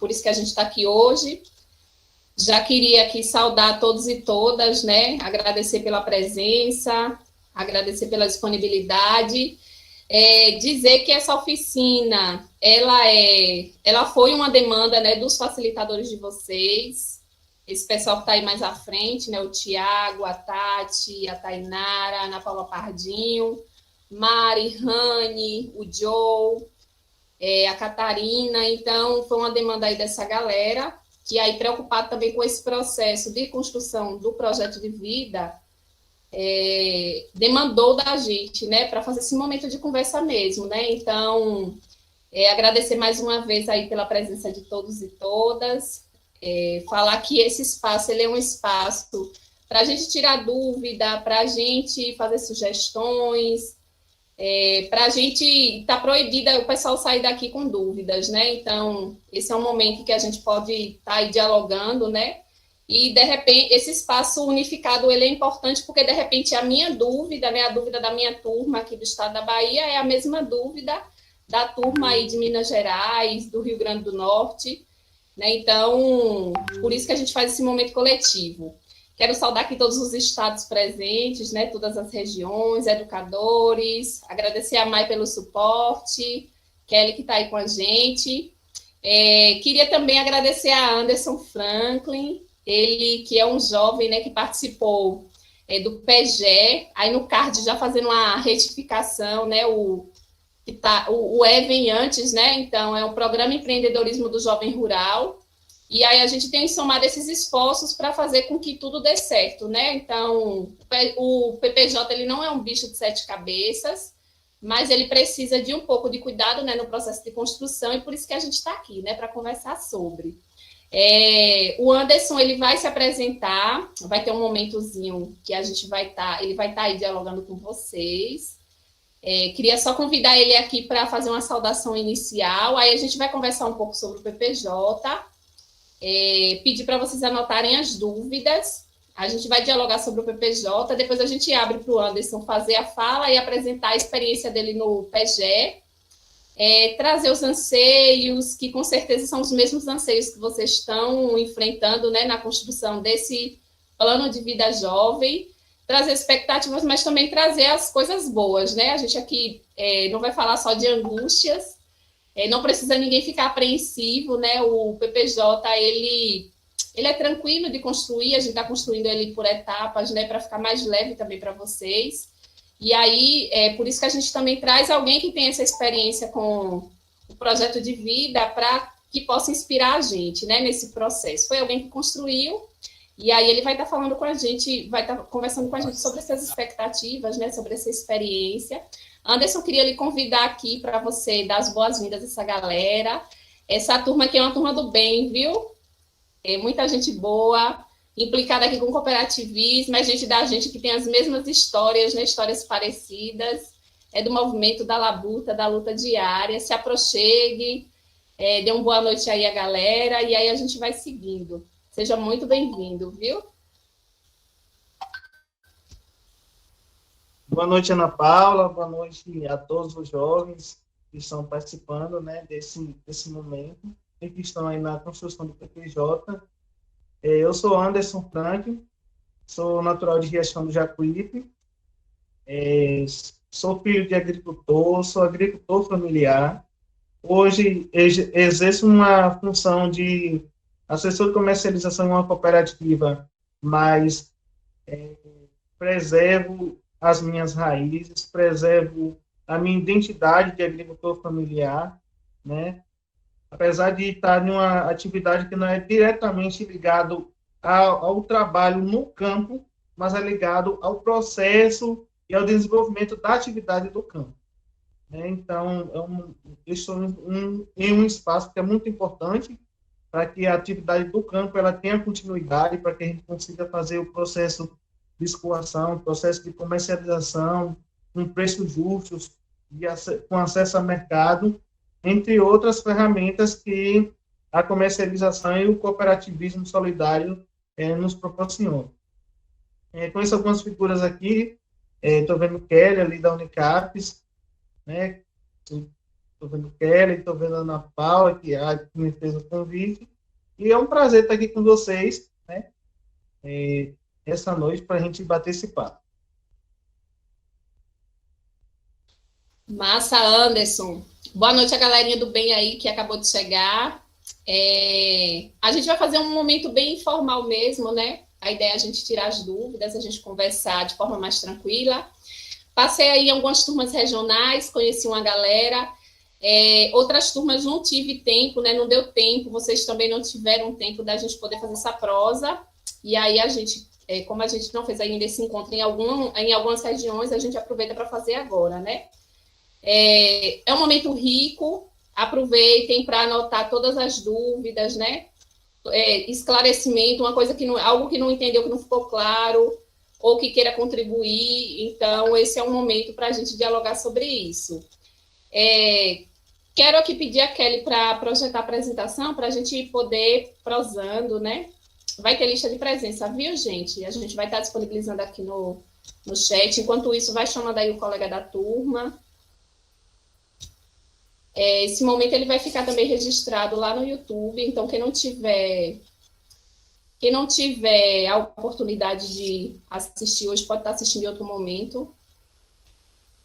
por isso que a gente está aqui hoje. Já queria aqui saudar todos e todas, né? Agradecer pela presença, agradecer pela disponibilidade. Dizer que essa oficina, ela foi uma demanda, né, dos facilitadores de vocês, esse pessoal que está aí mais à frente, né, o Tiago, a Tati, a Tainara, a Ana Paula Pardinho, Mari, Rani, o Joe, a Catarina. Então, foi uma demanda aí dessa galera, que aí preocupado também com esse processo de construção do projeto de vida, demandou da gente, né, para fazer esse momento de conversa mesmo, né? Então, agradecer mais uma vez aí pela presença de todos e todas, falar que esse espaço, ele é um espaço para a gente tirar dúvida, para a gente fazer sugestões, para a gente estar proibida o pessoal sair daqui com dúvidas, né? Então, esse é um momento que a gente pode estar aí dialogando, né? E, de repente, esse espaço unificado, ele é importante porque, de repente, a minha dúvida, né, a dúvida da minha turma aqui do estado da Bahia é a mesma dúvida da turma aí de Minas Gerais, do Rio Grande do Norte, né? Então, por isso que a gente faz esse momento coletivo. Quero saudar aqui todos os estados presentes, né, todas as regiões, educadores, agradecer a Mai pelo suporte, Kelly que está aí com a gente. Queria também agradecer a Anderson Franklin, ele que é um jovem, né, que participou do PGE, aí no card já fazendo uma retificação, né, o E vem antes, né, então é o Programa Empreendedorismo do Jovem Rural, e aí a gente tem somado esses esforços para fazer com que tudo dê certo, né, então o PPJ, ele não é um bicho de 7 cabeças, mas ele precisa de um pouco de cuidado, né, no processo de construção, e por isso que a gente está aqui, né, para conversar sobre. O Anderson, ele vai se apresentar, vai ter um momentozinho que a gente ele vai estar aí dialogando com vocês. Queria só convidar ele aqui para fazer uma saudação inicial, aí a gente vai conversar um pouco sobre o PPJ, pedir para vocês anotarem as dúvidas, a gente vai dialogar sobre o PPJ, depois a gente abre para o Anderson fazer a fala e apresentar a experiência dele no PGE, trazer os anseios, que com certeza são os mesmos anseios que vocês estão enfrentando, né, na construção desse plano de vida jovem, trazer expectativas, mas também trazer as coisas boas, né? A gente aqui não vai falar só de angústias, não precisa ninguém ficar apreensivo, né? O PPJ, ele é tranquilo de construir, a gente está construindo ele por etapas, né, para ficar mais leve também para vocês. E aí, por isso que a gente também traz alguém que tem essa experiência com o projeto de vida para que possa inspirar a gente, né, nesse processo. Foi alguém que construiu, e aí ele vai estar falando com a gente, vai estar conversando com a gente sobre essas expectativas, né, sobre essa experiência. Anderson, queria lhe convidar aqui para você dar as boas-vindas a essa galera. Essa turma aqui é uma turma do bem, viu? Muita gente boa, implicada aqui com cooperativismo, é gente que tem as mesmas histórias, né, histórias parecidas, do movimento da labuta, da luta diária. Se aproxime, dê uma boa noite aí a galera, e aí a gente vai seguindo. Seja muito bem-vindo, viu? Boa noite, Ana Paula, boa noite a todos os jovens que estão participando, né, desse momento e que estão aí na construção do PPJ. Eu sou Anderson Franklin, sou natural de Riachão do Jacuípe, sou filho de agricultor, sou agricultor familiar. Hoje exerço uma função de assessor de comercialização em uma cooperativa, mas preservo as minhas raízes, preservo a minha identidade de agricultor familiar, né? Apesar de estar em uma atividade que não é diretamente ligado ao trabalho no campo, mas é ligado ao processo e ao desenvolvimento da atividade do campo, né? Então, eu estou em um espaço que é muito importante para que a atividade do campo ela tenha continuidade, para que a gente consiga fazer o processo de escoação, o processo de comercialização, com preços justos, com acesso ao mercado, entre outras ferramentas que a comercialização e o cooperativismo solidário nos proporcionam. Conheço algumas figuras aqui, estou vendo Kelly ali da Unicapes, né, Estou vendo Kelly, estou vendo a Ana Paula, que me fez o convite. E é um prazer estar aqui com vocês, né? Essa noite para a gente bater esse papo. Massa, Anderson. Boa noite a galerinha do bem aí que acabou de chegar. A gente vai fazer um momento bem informal mesmo, né? A ideia é a gente tirar as dúvidas, a gente conversar de forma mais tranquila. Passei aí em algumas turmas regionais, conheci uma galera. Outras turmas não tive tempo, né? Não deu tempo, vocês também não tiveram tempo da gente poder fazer essa prosa. E aí a gente, como a gente não fez ainda esse encontro em algumas regiões, a gente aproveita para fazer agora, né? É um momento rico, aproveitem para anotar todas as dúvidas, né? Esclarecimento, algo que não entendeu, que não ficou claro, ou que queira contribuir. Então, esse é um momento para a gente dialogar sobre isso. Quero aqui pedir a Kelly para projetar a apresentação, para a gente poder prosando, né? Vai ter lista de presença, viu, gente? A gente vai estar disponibilizando aqui no chat. Enquanto isso, vai chamando aí o colega da turma. Esse momento ele vai ficar também registrado lá no YouTube, então quem não tiver a oportunidade de assistir hoje pode estar assistindo em outro momento.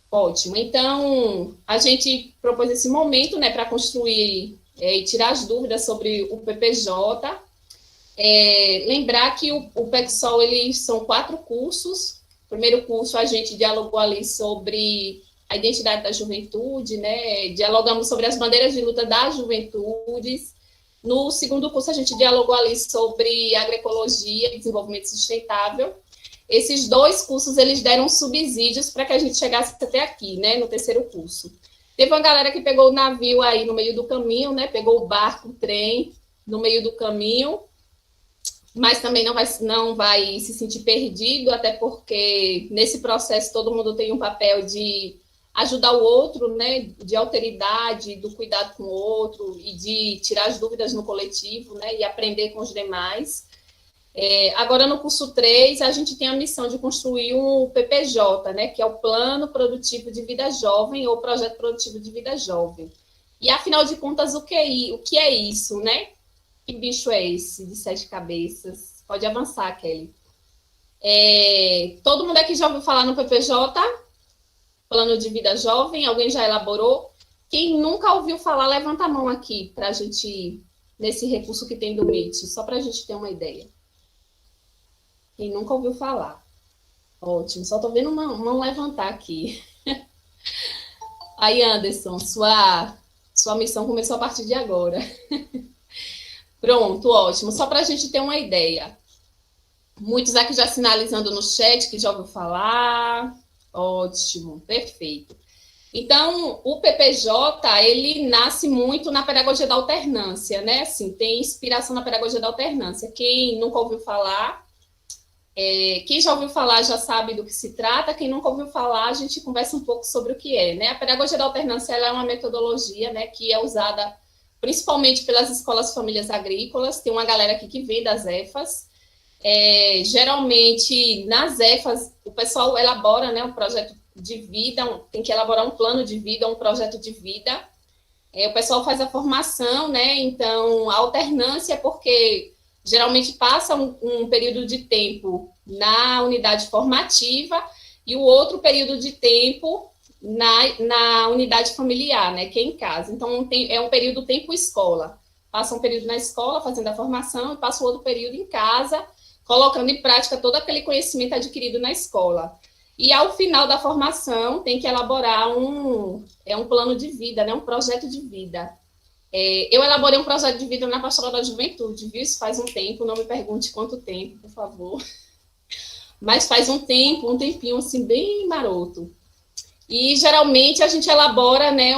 Ótimo. Então, a gente propôs esse momento, né, para construir e tirar as dúvidas sobre o PPJ. Lembrar que o PECSOL, eles são 4 cursos. O primeiro curso a gente dialogou ali sobre a identidade da juventude, né? Dialogamos sobre as bandeiras de luta das juventudes. No segundo curso, a gente dialogou ali sobre agroecologia e desenvolvimento sustentável. Esses 2 cursos, eles deram subsídios para que a gente chegasse até aqui, né? No terceiro curso. Teve uma galera que pegou o navio aí no meio do caminho, né? Pegou o barco, o trem no meio do caminho, mas também não vai se sentir perdido, até porque nesse processo todo mundo tem um papel de ajudar o outro, né, de alteridade, do cuidado com o outro e de tirar as dúvidas no coletivo, né, e aprender com os demais. Agora, no curso 3, a gente tem a missão de construir um PPJ, né, que é o Plano Produtivo de Vida Jovem ou Projeto Produtivo de Vida Jovem. E, afinal de contas, o que é isso, né? Que bicho é esse de 7 cabeças? Pode avançar, Kelly. Todo mundo aqui já ouviu falar no PPJ? Plano de Vida Jovem? Alguém já elaborou? Quem nunca ouviu falar, levanta a mão aqui para a gente, nesse recurso que tem do Meet, só para a gente ter uma ideia. Quem nunca ouviu falar? Ótimo, só estou vendo uma mão levantar aqui. Aí, Anderson, sua missão começou a partir de agora. Pronto, ótimo. Só para a gente ter uma ideia. Muitos aqui já sinalizando no chat que já ouviu falar. Ótimo, perfeito. Então, o PPJ, ele nasce muito na pedagogia da alternância, né? Assim, tem inspiração na pedagogia da alternância. Quem nunca ouviu falar, quem já ouviu falar já sabe do que se trata. Quem nunca ouviu falar, a gente conversa um pouco sobre o que é, né? A pedagogia da alternância, ela é uma metodologia, né, que é usada principalmente pelas escolas famílias agrícolas. Tem uma galera aqui que vem das EFAS. Geralmente, nas EFAS, o pessoal elabora, né, um projeto de vida, tem que elaborar um plano de vida, um projeto de vida. O pessoal faz a formação, né? Então, a alternância é porque geralmente passa um período de tempo na unidade formativa e o outro período de tempo na unidade familiar, né, que é em casa. Então, é um período tempo-escola. Passa um período na escola fazendo a formação e passa o outro período em casa, colocando em prática todo aquele conhecimento adquirido na escola. E, ao final da formação, tem que elaborar um plano de vida, né, um projeto de vida. Eu elaborei um projeto de vida na Pastoral da Juventude, viu? Isso faz um tempo, não me pergunte quanto tempo, por favor. Mas faz um tempinho, assim, bem maroto. E, geralmente, a gente elabora, né,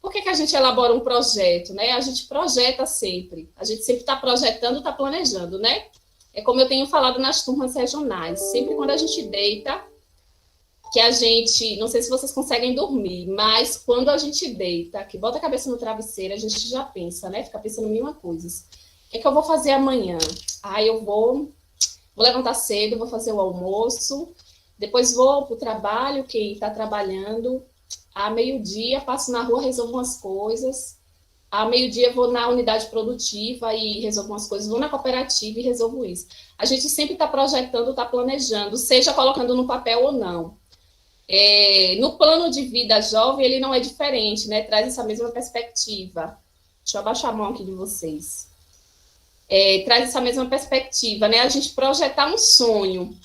Por que a gente elabora um projeto, né? A gente projeta sempre. A gente sempre está projetando, está planejando, né? É como eu tenho falado nas turmas regionais. Sempre quando a gente deita, que a gente... Não sei se vocês conseguem dormir, mas quando a gente deita, que bota a cabeça no travesseiro, a gente já pensa, né? Fica pensando em mil coisas. O que é que eu vou fazer amanhã? Eu vou levantar cedo, vou fazer o almoço... Depois vou para o trabalho, quem está trabalhando, a meio-dia passo na rua, resolvo umas coisas, a meio-dia vou na unidade produtiva e resolvo umas coisas, vou na cooperativa e resolvo isso. A gente sempre está projetando, está planejando, seja colocando no papel ou não. No plano de vida jovem, ele não é diferente, né? Traz essa mesma perspectiva. Deixa eu abaixar a mão aqui de vocês. Traz essa mesma perspectiva, né? A gente projetar um sonho.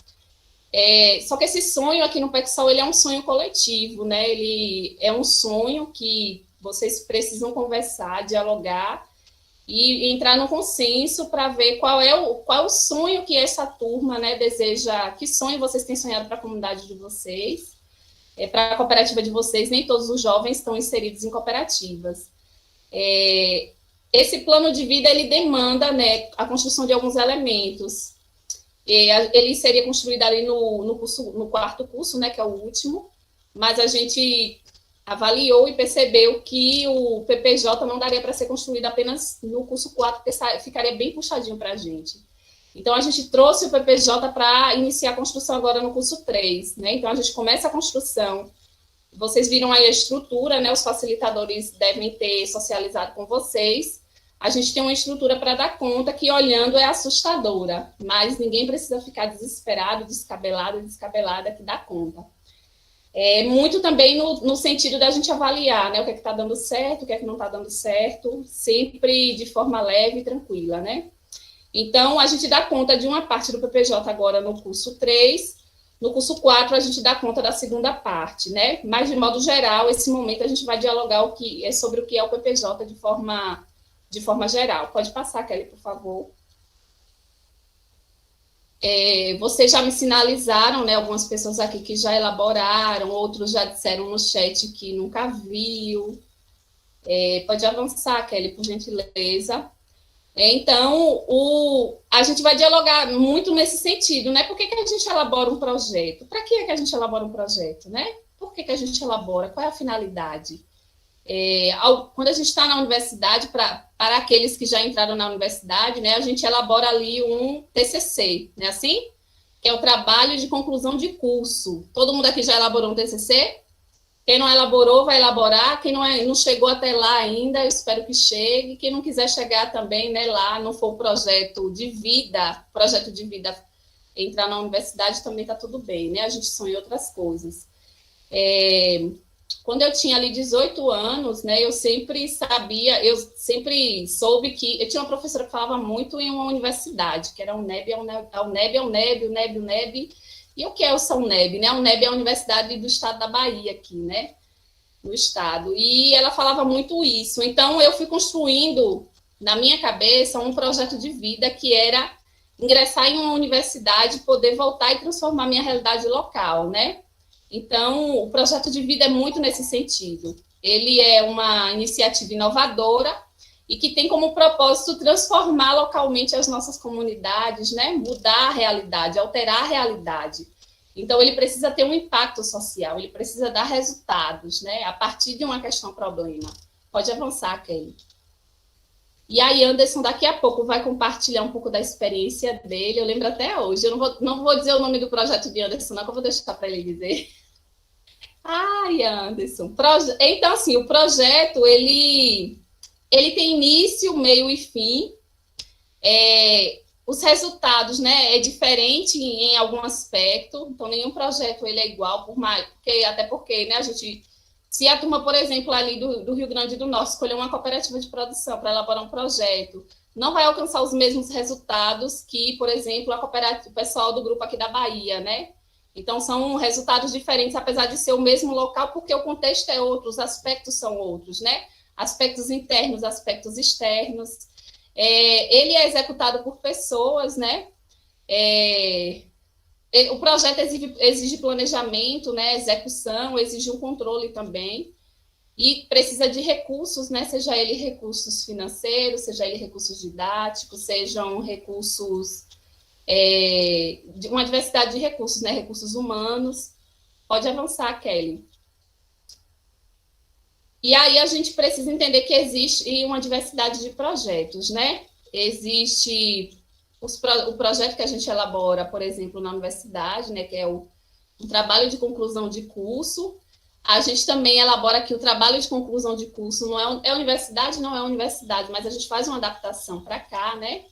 Só que esse sonho aqui no PECSOL, ele é um sonho coletivo, né? Ele é um sonho que vocês precisam conversar, dialogar e entrar no consenso para ver qual é o sonho que essa turma, né, deseja, que sonho vocês têm sonhado para a comunidade de vocês, para a cooperativa de vocês. Nem todos os jovens estão inseridos em cooperativas. Esse plano de vida, ele demanda, né, a construção de alguns elementos. Ele seria construído ali no quarto curso, né, que é o último, mas a gente avaliou e percebeu que o PPJ não daria para ser construído apenas no curso 4, porque ficaria bem puxadinho para a gente. Então, a gente trouxe o PPJ para iniciar a construção agora no curso 3, né? Então, a gente começa a construção. Vocês viram aí a estrutura, né? Os facilitadores devem ter socializado com vocês. A gente tem uma estrutura para dar conta que, olhando, é assustadora, mas ninguém precisa ficar desesperado, descabelada, que dá conta. Muito também no sentido da gente avaliar, né, o que é que está dando certo, o que é que não está dando certo, sempre de forma leve e tranquila, né? Então, a gente dá conta de uma parte do PPJ agora no curso 3, no curso 4 a gente dá conta da segunda parte, né? Mas, de modo geral, esse momento a gente vai dialogar sobre o que é o PPJ de forma geral. Pode passar, Kelly, por favor. Vocês já me sinalizaram, né, algumas pessoas aqui que já elaboraram, outros já disseram no chat que nunca viu. Pode avançar, Kelly, por gentileza. Então, a gente vai dialogar muito nesse sentido, né? Por que a gente elabora um projeto? Para que é que a gente elabora um projeto, né? Por que a gente elabora? Qual é a finalidade? Quando a gente está na universidade, para aqueles que já entraram na universidade, né, a gente elabora ali um TCC, né, assim? Que é o trabalho de conclusão de curso. Todo mundo aqui já elaborou um TCC? Quem não elaborou, vai elaborar. Quem não chegou até lá ainda, eu espero que chegue. Quem não quiser chegar também, né, lá, não for projeto de vida, entrar na universidade também está tudo bem, né? A gente sonha em outras coisas. Quando eu tinha ali 18 anos, né, eu sempre soube que... Eu tinha uma professora que falava muito em uma universidade, que era a UNEB. E o que é o UNEB, né? A UNEB é a Universidade do Estado da Bahia aqui, né? No estado. E ela falava muito isso. Então, eu fui construindo, na minha cabeça, um projeto de vida que era ingressar em uma universidade, poder voltar e transformar minha realidade local, né? Então, o projeto de vida é muito nesse sentido. Ele é uma iniciativa inovadora e que tem como propósito transformar localmente as nossas comunidades, né? Mudar a realidade, alterar a realidade. Então, ele precisa ter um impacto social, ele precisa dar resultados, né? A partir de uma questão-problema. Pode avançar, Kelly. E aí, Anderson, daqui a pouco, vai compartilhar um pouco da experiência dele. Eu lembro até hoje. Eu não vou dizer o nome do projeto de Anderson, não, que eu vou deixar para ele dizer. Ai, Anderson. Então, assim, o projeto, ele tem início, meio e fim. Os resultados, né, é diferente em algum aspecto. Então, nenhum projeto ele é igual, até porque, né, a gente... Se a turma, por exemplo, ali do Rio Grande do Norte escolher uma cooperativa de produção para elaborar um projeto, não vai alcançar os mesmos resultados que, por exemplo, o pessoal do grupo aqui da Bahia, né? Então, são resultados diferentes, apesar de ser o mesmo local, porque o contexto é outro, os aspectos são outros, né? Aspectos internos, aspectos externos. Ele é executado por pessoas, né? O projeto exige planejamento, né, execução, exige um controle também, e precisa de recursos, né, seja ele recursos financeiros, seja ele recursos didáticos, sejam recursos, de uma diversidade de recursos, né, recursos humanos. Pode avançar, Kelly. E aí a gente precisa entender que existe uma diversidade de projetos, né? Existe... O projeto que a gente elabora, por exemplo, na universidade, né, que é um trabalho de conclusão de curso. A gente também elabora aqui o trabalho de conclusão de curso, não é universidade, não é universidade, mas a gente faz uma adaptação para cá, né?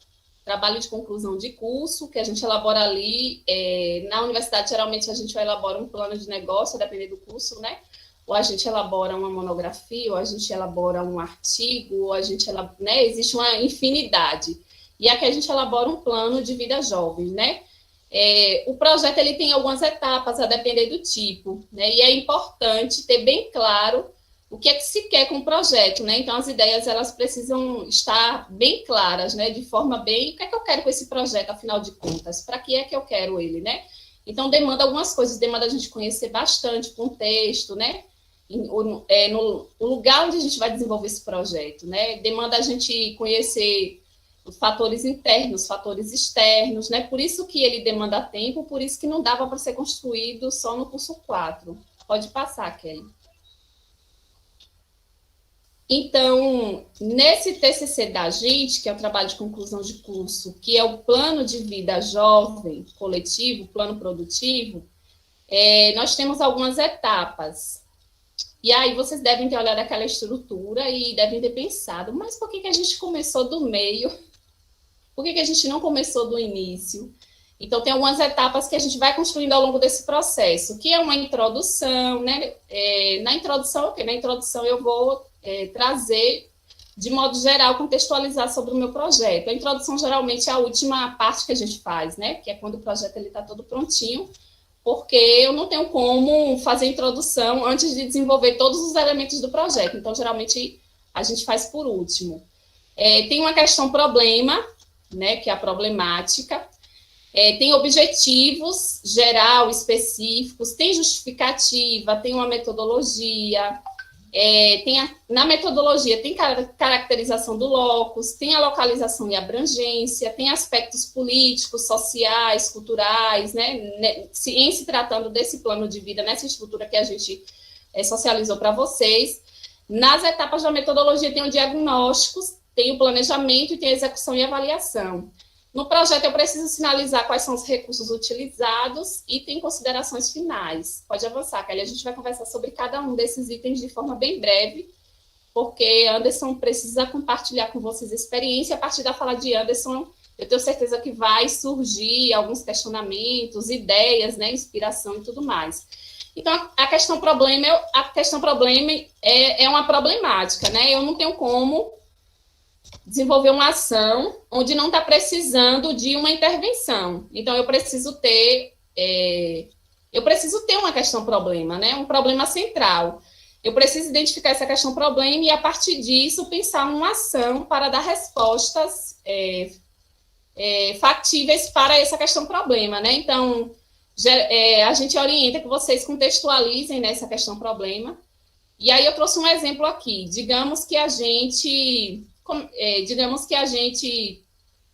Trabalho de conclusão de curso, que a gente elabora ali. Na universidade, geralmente, a gente elabora um plano de negócio, dependendo do curso, né? Ou a gente elabora uma monografia, ou a gente elabora um artigo, ou a gente elabora, né? Existe uma infinidade. E aqui a gente elabora um plano de vida jovem, né? O projeto ele tem algumas etapas, a depender do tipo, né? E é importante ter bem claro o que é que se quer com o projeto, né? Então, as ideias, elas precisam estar bem claras, né? De forma bem, o que é que eu quero com esse projeto, afinal de contas? Para que é que eu quero ele, né? Então, demanda algumas coisas, demanda a gente conhecer bastante o contexto, né? No lugar onde a gente vai desenvolver esse projeto, né? Demanda a gente conhecer os fatores internos, fatores externos, né? Por isso que ele demanda tempo, por isso que não dava para ser construído só no curso 4. Pode passar, Kelly. Então, nesse TCC da gente, que é o trabalho de conclusão de curso, que é o plano de vida jovem coletivo, plano produtivo, nós temos algumas etapas. E aí vocês devem ter olhado aquela estrutura e devem ter pensado, mas por que a gente começou do meio? Por que a gente não começou do início? Então, tem algumas etapas que a gente vai construindo ao longo desse processo, que é uma introdução, né? Na introdução eu vou trazer, de modo geral, contextualizar sobre o meu projeto. A introdução, geralmente, é a última parte que a gente faz, né? Que é quando o projeto está todo prontinho, porque eu não tenho como fazer a introdução antes de desenvolver todos os elementos do projeto. Então, geralmente, a gente faz por último. Tem uma questão problema, né? Que é a problemática. Tem objetivos geral, específicos, tem justificativa, tem uma metodologia, na metodologia tem caracterização do locus, tem a localização e abrangência, tem aspectos políticos, sociais, culturais, né, em se tratando desse plano de vida, nessa estrutura que a gente socializou para vocês. Nas etapas da metodologia tem o diagnóstico, tem o planejamento e tem a execução e avaliação. No projeto, eu preciso sinalizar quais são os recursos utilizados e tem considerações finais. Pode avançar, Kelly. A gente vai conversar sobre cada um desses itens de forma bem breve, porque Anderson precisa compartilhar com vocês a experiência. A partir da fala de Anderson, eu tenho certeza que vai surgir alguns questionamentos, ideias, né, inspiração e tudo mais. Então, a questão problema é uma problemática, né? Eu não tenho como desenvolver uma ação onde não está precisando de uma intervenção. Então, eu preciso ter uma questão problema, né? Um problema central. Eu preciso identificar essa questão problema e, a partir disso, pensar uma ação para dar respostas factíveis para essa questão problema, né? Então, a gente orienta que vocês contextualizem nessa questão problema. E aí eu trouxe um exemplo aqui. Digamos que a gente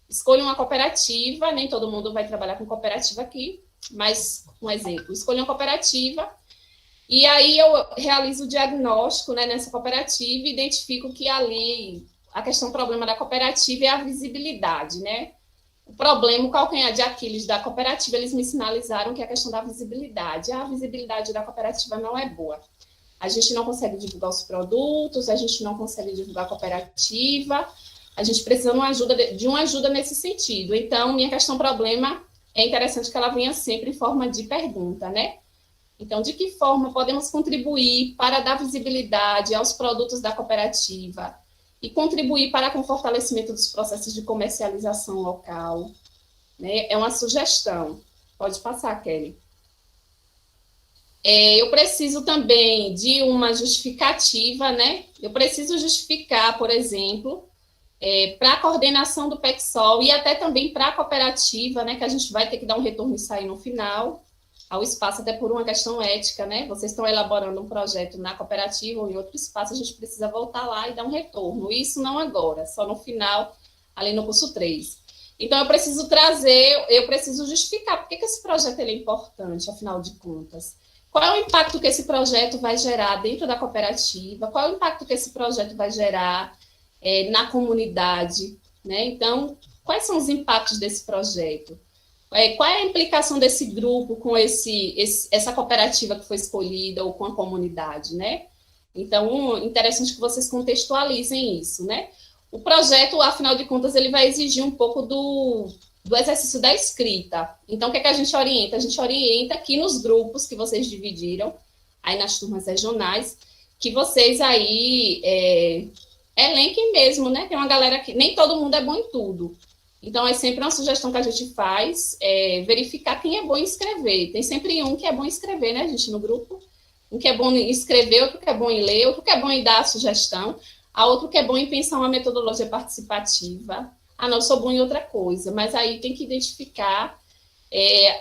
escolha uma cooperativa, nem todo mundo vai trabalhar com cooperativa aqui, mas um exemplo, escolha uma cooperativa, e aí eu realizo o diagnóstico, né, nessa cooperativa e identifico que ali a questão problema da cooperativa é a visibilidade, né? O problema, o calcanhar de Aquiles da cooperativa, eles me sinalizaram que é a questão da visibilidade. A visibilidade da cooperativa não é boa. A gente não consegue divulgar os produtos, a gente não consegue divulgar a cooperativa, a gente precisa de uma ajuda nesse sentido. Então, minha questão problema é interessante que ela venha sempre em forma de pergunta, né? Então, de que forma podemos contribuir para dar visibilidade aos produtos da cooperativa e contribuir para com o fortalecimento dos processos de comercialização local, né? É uma sugestão. Pode passar, Kelly. Eu preciso também de uma justificativa, né? Eu preciso justificar, por exemplo, para a coordenação do PECSOL e até também para a cooperativa, né? Que a gente vai ter que dar um retorno e sair no final ao espaço, até por uma questão ética, né? Vocês estão elaborando um projeto na cooperativa ou em outro espaço, a gente precisa voltar lá e dar um retorno. Isso não agora, só no final, ali no curso 3. Então, eu preciso justificar por que esse projeto ele é importante, afinal de contas. Qual é o impacto que esse projeto vai gerar dentro da cooperativa? Qual é o impacto que esse projeto vai gerar na comunidade? Né? Então, quais são os impactos desse projeto? Qual é a implicação desse grupo com essa cooperativa que foi escolhida ou com a comunidade, né? Então, interessante que vocês contextualizem isso, né? O projeto, afinal de contas, ele vai exigir um pouco do exercício da escrita. Então, o que é que a gente orienta? A gente orienta aqui nos grupos que vocês dividiram, aí nas turmas regionais, que vocês aí elenquem mesmo, né? Tem uma galera que nem todo mundo é bom em tudo. Então, é sempre uma sugestão que a gente faz, verificar quem é bom em escrever. Tem sempre um que é bom em escrever, né, gente, no grupo? Um que é bom em escrever, outro que é bom em ler, outro que é bom em dar a sugestão, a outro que é bom em pensar uma metodologia participativa. Ah, não, eu sou bom em outra coisa, mas aí tem que identificar.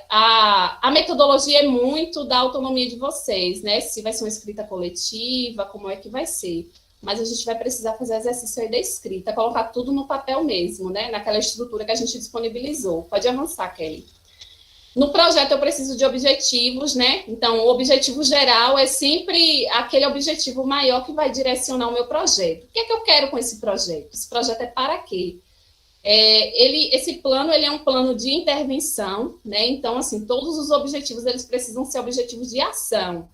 A metodologia é muito da autonomia de vocês, né? Se vai ser uma escrita coletiva, como é que vai ser. Mas a gente vai precisar fazer exercício aí da escrita, colocar tudo no papel mesmo, né? Naquela estrutura que a gente disponibilizou. Pode avançar, Kelly. No projeto eu preciso de objetivos, né? Então, o objetivo geral é sempre aquele objetivo maior que vai direcionar o meu projeto. O que é que eu quero com esse projeto? Esse projeto é para quê? Esse plano ele é um plano de intervenção, né? Então, assim, todos os objetivos eles precisam ser objetivos de ação.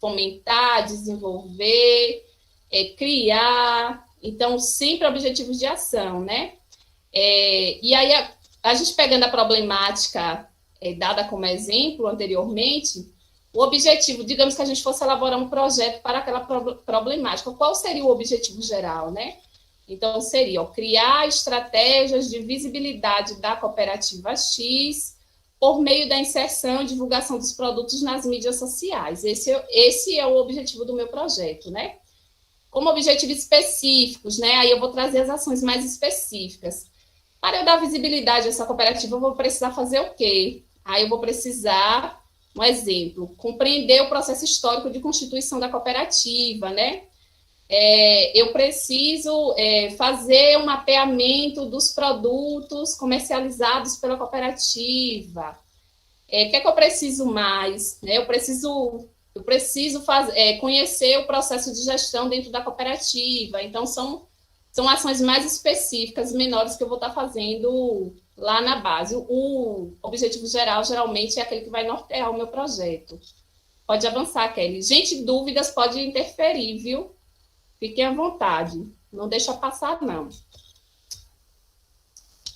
Fomentar, desenvolver, criar. Então, sempre objetivos de ação, né? E aí, a gente pegando a problemática dada como exemplo anteriormente, o objetivo, digamos que a gente fosse elaborar um projeto para aquela problemática, qual seria o objetivo geral, né? Então, seria criar estratégias de visibilidade da cooperativa X por meio da inserção e divulgação dos produtos nas mídias sociais. Esse é o objetivo do meu projeto, né? Como objetivos específicos, né? Aí eu vou trazer as ações mais específicas. Para eu dar visibilidade a essa cooperativa, eu vou precisar fazer o quê? Aí eu vou precisar, um exemplo, compreender o processo histórico de constituição da cooperativa, né? Eu preciso fazer um mapeamento dos produtos comercializados pela cooperativa. O que é que eu preciso mais? Eu preciso conhecer o processo de gestão dentro da cooperativa. Então, são ações mais específicas, menores, que eu vou estar fazendo lá na base. O objetivo geral, geralmente, é aquele que vai nortear o meu projeto. Pode avançar, Kelly. Gente, dúvidas pode interferir, viu? Fiquem à vontade. Não deixa passar, não.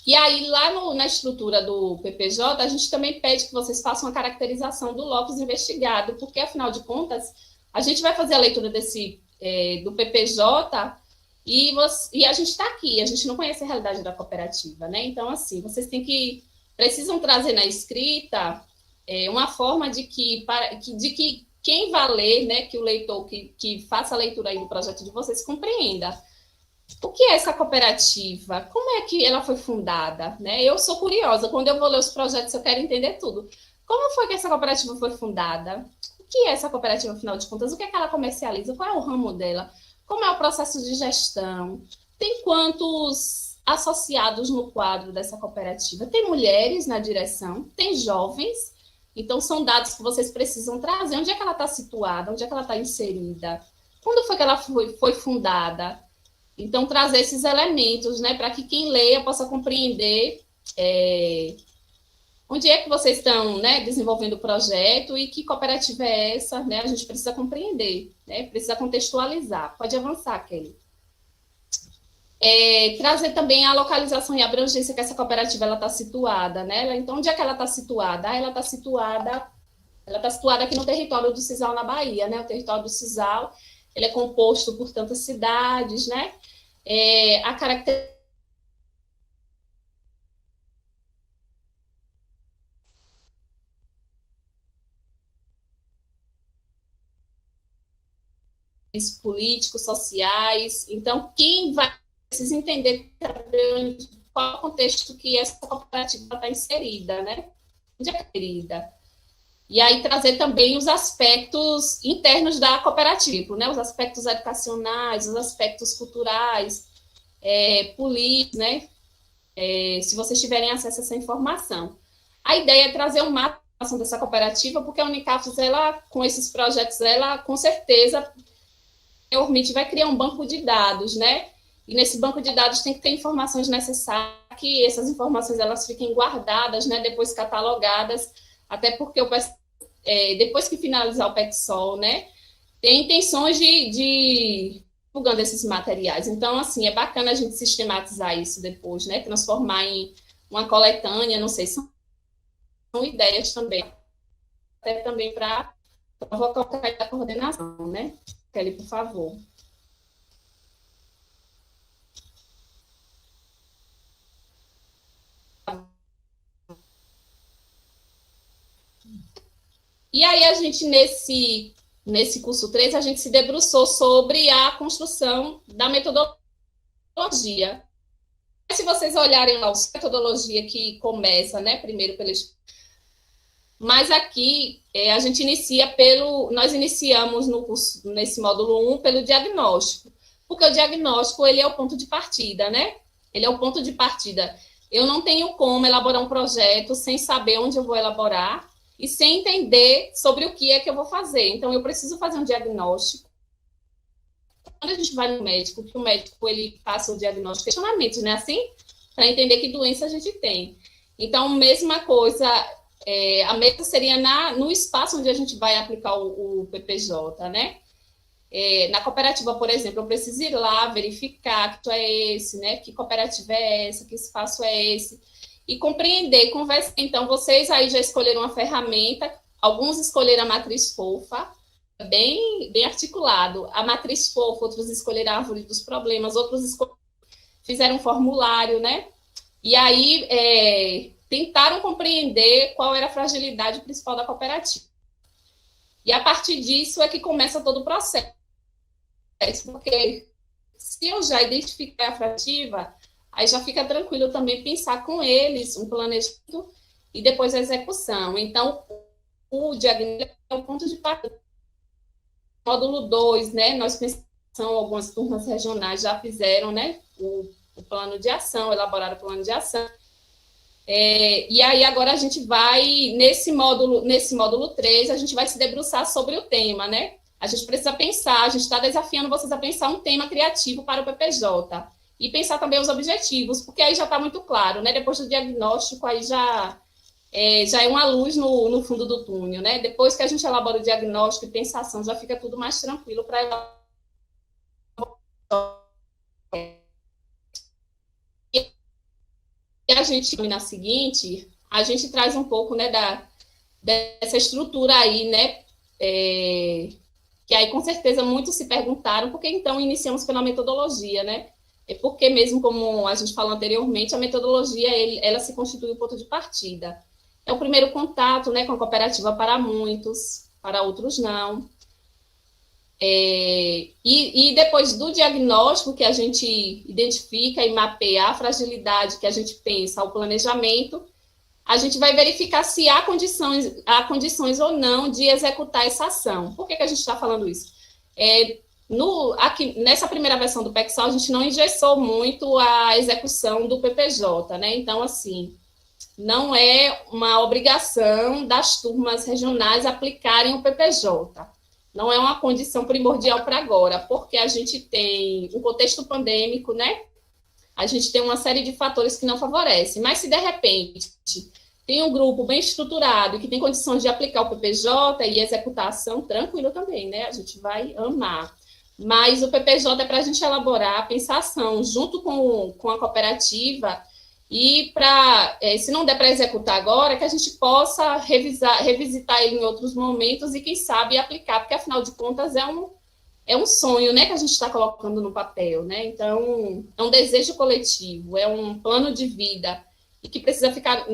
E aí, lá na estrutura do PPJ, a gente também pede que vocês façam a caracterização do locus investigado, porque, afinal de contas, a gente vai fazer a leitura do PPJ e a gente está aqui, a gente não conhece a realidade da cooperativa, né? Então, assim, vocês precisam trazer na escrita uma forma de que quem vai ler, né, que o leitor que faça a leitura aí do projeto de vocês compreenda. O que é essa cooperativa? Como é que ela foi fundada? Né? Eu sou curiosa, quando eu vou ler os projetos, eu quero entender tudo. Como foi que essa cooperativa foi fundada? O que é essa cooperativa, afinal de contas? O que é que ela comercializa? Qual é o ramo dela? Como é o processo de gestão? Tem quantos associados no quadro dessa cooperativa? Tem mulheres na direção? Tem jovens? Então, são dados que vocês precisam trazer. Onde é que ela está situada? Onde é que ela está inserida? Quando foi que ela foi fundada? Então, trazer esses elementos, né, para que quem leia possa compreender onde é que vocês estão, né, desenvolvendo o projeto e que cooperativa é essa, né? A gente precisa compreender, né? Precisa contextualizar. Pode avançar, Kelly. Trazer também a localização e a abrangência que essa cooperativa está situada, né? Então, onde é que ela está situada? Ela está situada aqui no território do Sisal, na Bahia, né? O território do Sisal, ele é composto por tantas cidades, né? A característica políticos, sociais. Então, quem vai precisa entender qual é o contexto que essa cooperativa está inserida, né? Onde é inserida? E aí trazer também os aspectos internos da cooperativa, né? Os aspectos educacionais, os aspectos culturais, políticos, né? Se vocês tiverem acesso a essa informação. A ideia é trazer uma informação dessa cooperativa, porque a Unicafes, ela, com esses projetos, ela, com certeza, vai criar um banco de dados, né? E nesse banco de dados tem que ter informações necessárias que essas informações elas fiquem guardadas, né, depois catalogadas, até porque depois que finalizar o PECSOL, né, tem intenções de divulgando esses materiais. Então, assim, é bacana a gente sistematizar isso depois, né, transformar em uma coletânea, não sei, são ideias também, até também para colocar a coordenação, né? Kelly, por favor. E aí a gente, nesse curso 3, a gente se debruçou sobre a construção da metodologia. Se vocês olharem lá, a metodologia que começa, né, primeiro pelo... Mas aqui a gente nós iniciamos no curso, nesse módulo 1, pelo diagnóstico, porque o diagnóstico ele é o ponto de partida, né? Ele é o ponto de partida. Eu não tenho como elaborar um projeto sem saber onde eu vou elaborar e sem entender sobre o que é que eu vou fazer. Então, eu preciso fazer um diagnóstico. Quando a gente vai no médico, que o médico ele passa o diagnóstico, questionamentos, né? Assim, para entender que doença a gente tem. Então, mesma coisa, a meta seria no espaço onde a gente vai aplicar o PPJ, né? Na cooperativa, por exemplo, eu preciso ir lá verificar que é esse, né? Que cooperativa é essa, que espaço é esse, e compreender, conversar. Então, vocês aí já escolheram uma ferramenta, alguns escolheram a matriz fofa, bem articulado. A matriz fofa, outros escolheram a árvore dos problemas, outros fizeram um formulário, né? E aí tentaram compreender qual era a fragilidade principal da cooperativa. E a partir disso é que começa todo o processo. Porque se eu já identificar a fragilidade, aí já fica tranquilo também pensar com eles um planejamento e depois a execução. Então, o diagnóstico é o ponto de partida. Módulo 2, né, nós pensamos, algumas turmas regionais já fizeram, né, o plano de ação, elaboraram o plano de ação. E aí agora a gente vai, nesse módulo 3, a gente vai se debruçar sobre o tema, né? A gente precisa pensar, a gente está desafiando vocês a pensar um tema criativo para o PPJ. E pensar também os objetivos, porque aí já está muito claro, né? Depois do diagnóstico, aí já é uma luz no fundo do túnel, né? Depois que a gente elabora o diagnóstico e pensa a ação, já fica tudo mais tranquilo para elaborar. E a gente, na seguinte, a gente traz um pouco, né, dessa estrutura aí, né? Que aí, com certeza, muitos se perguntaram por que, então, iniciamos pela metodologia, né? Porque mesmo como a gente falou anteriormente, a metodologia, ela se constitui o ponto de partida. É o primeiro contato, né, com a cooperativa para muitos, para outros não. E depois do diagnóstico que a gente identifica e mapeia a fragilidade que a gente pensa, o planejamento, a gente vai verificar se há condições ou não de executar essa ação. Por que a gente está falando isso? Aqui, nessa primeira versão do PECSOL, a gente não engessou muito a execução do PPJ, né? Então, assim, não é uma obrigação das turmas regionais aplicarem o PPJ. Não é uma condição primordial para agora, porque a gente tem um contexto pandêmico, né? A gente tem uma série de fatores que não favorecem. Mas se, de repente, tem um grupo bem estruturado que tem condições de aplicar o PPJ e executar a ação, tranquilo também, né? A gente vai amar. Mas o PPJ é para a gente elaborar, pensar a ação junto com a cooperativa e se não der para executar agora, que a gente possa revisitar ele em outros momentos e, quem sabe, aplicar, porque, afinal de contas, é um sonho, né, que a gente está colocando no papel, né? Então, é um desejo coletivo, é um plano de vida e que precisa ficar,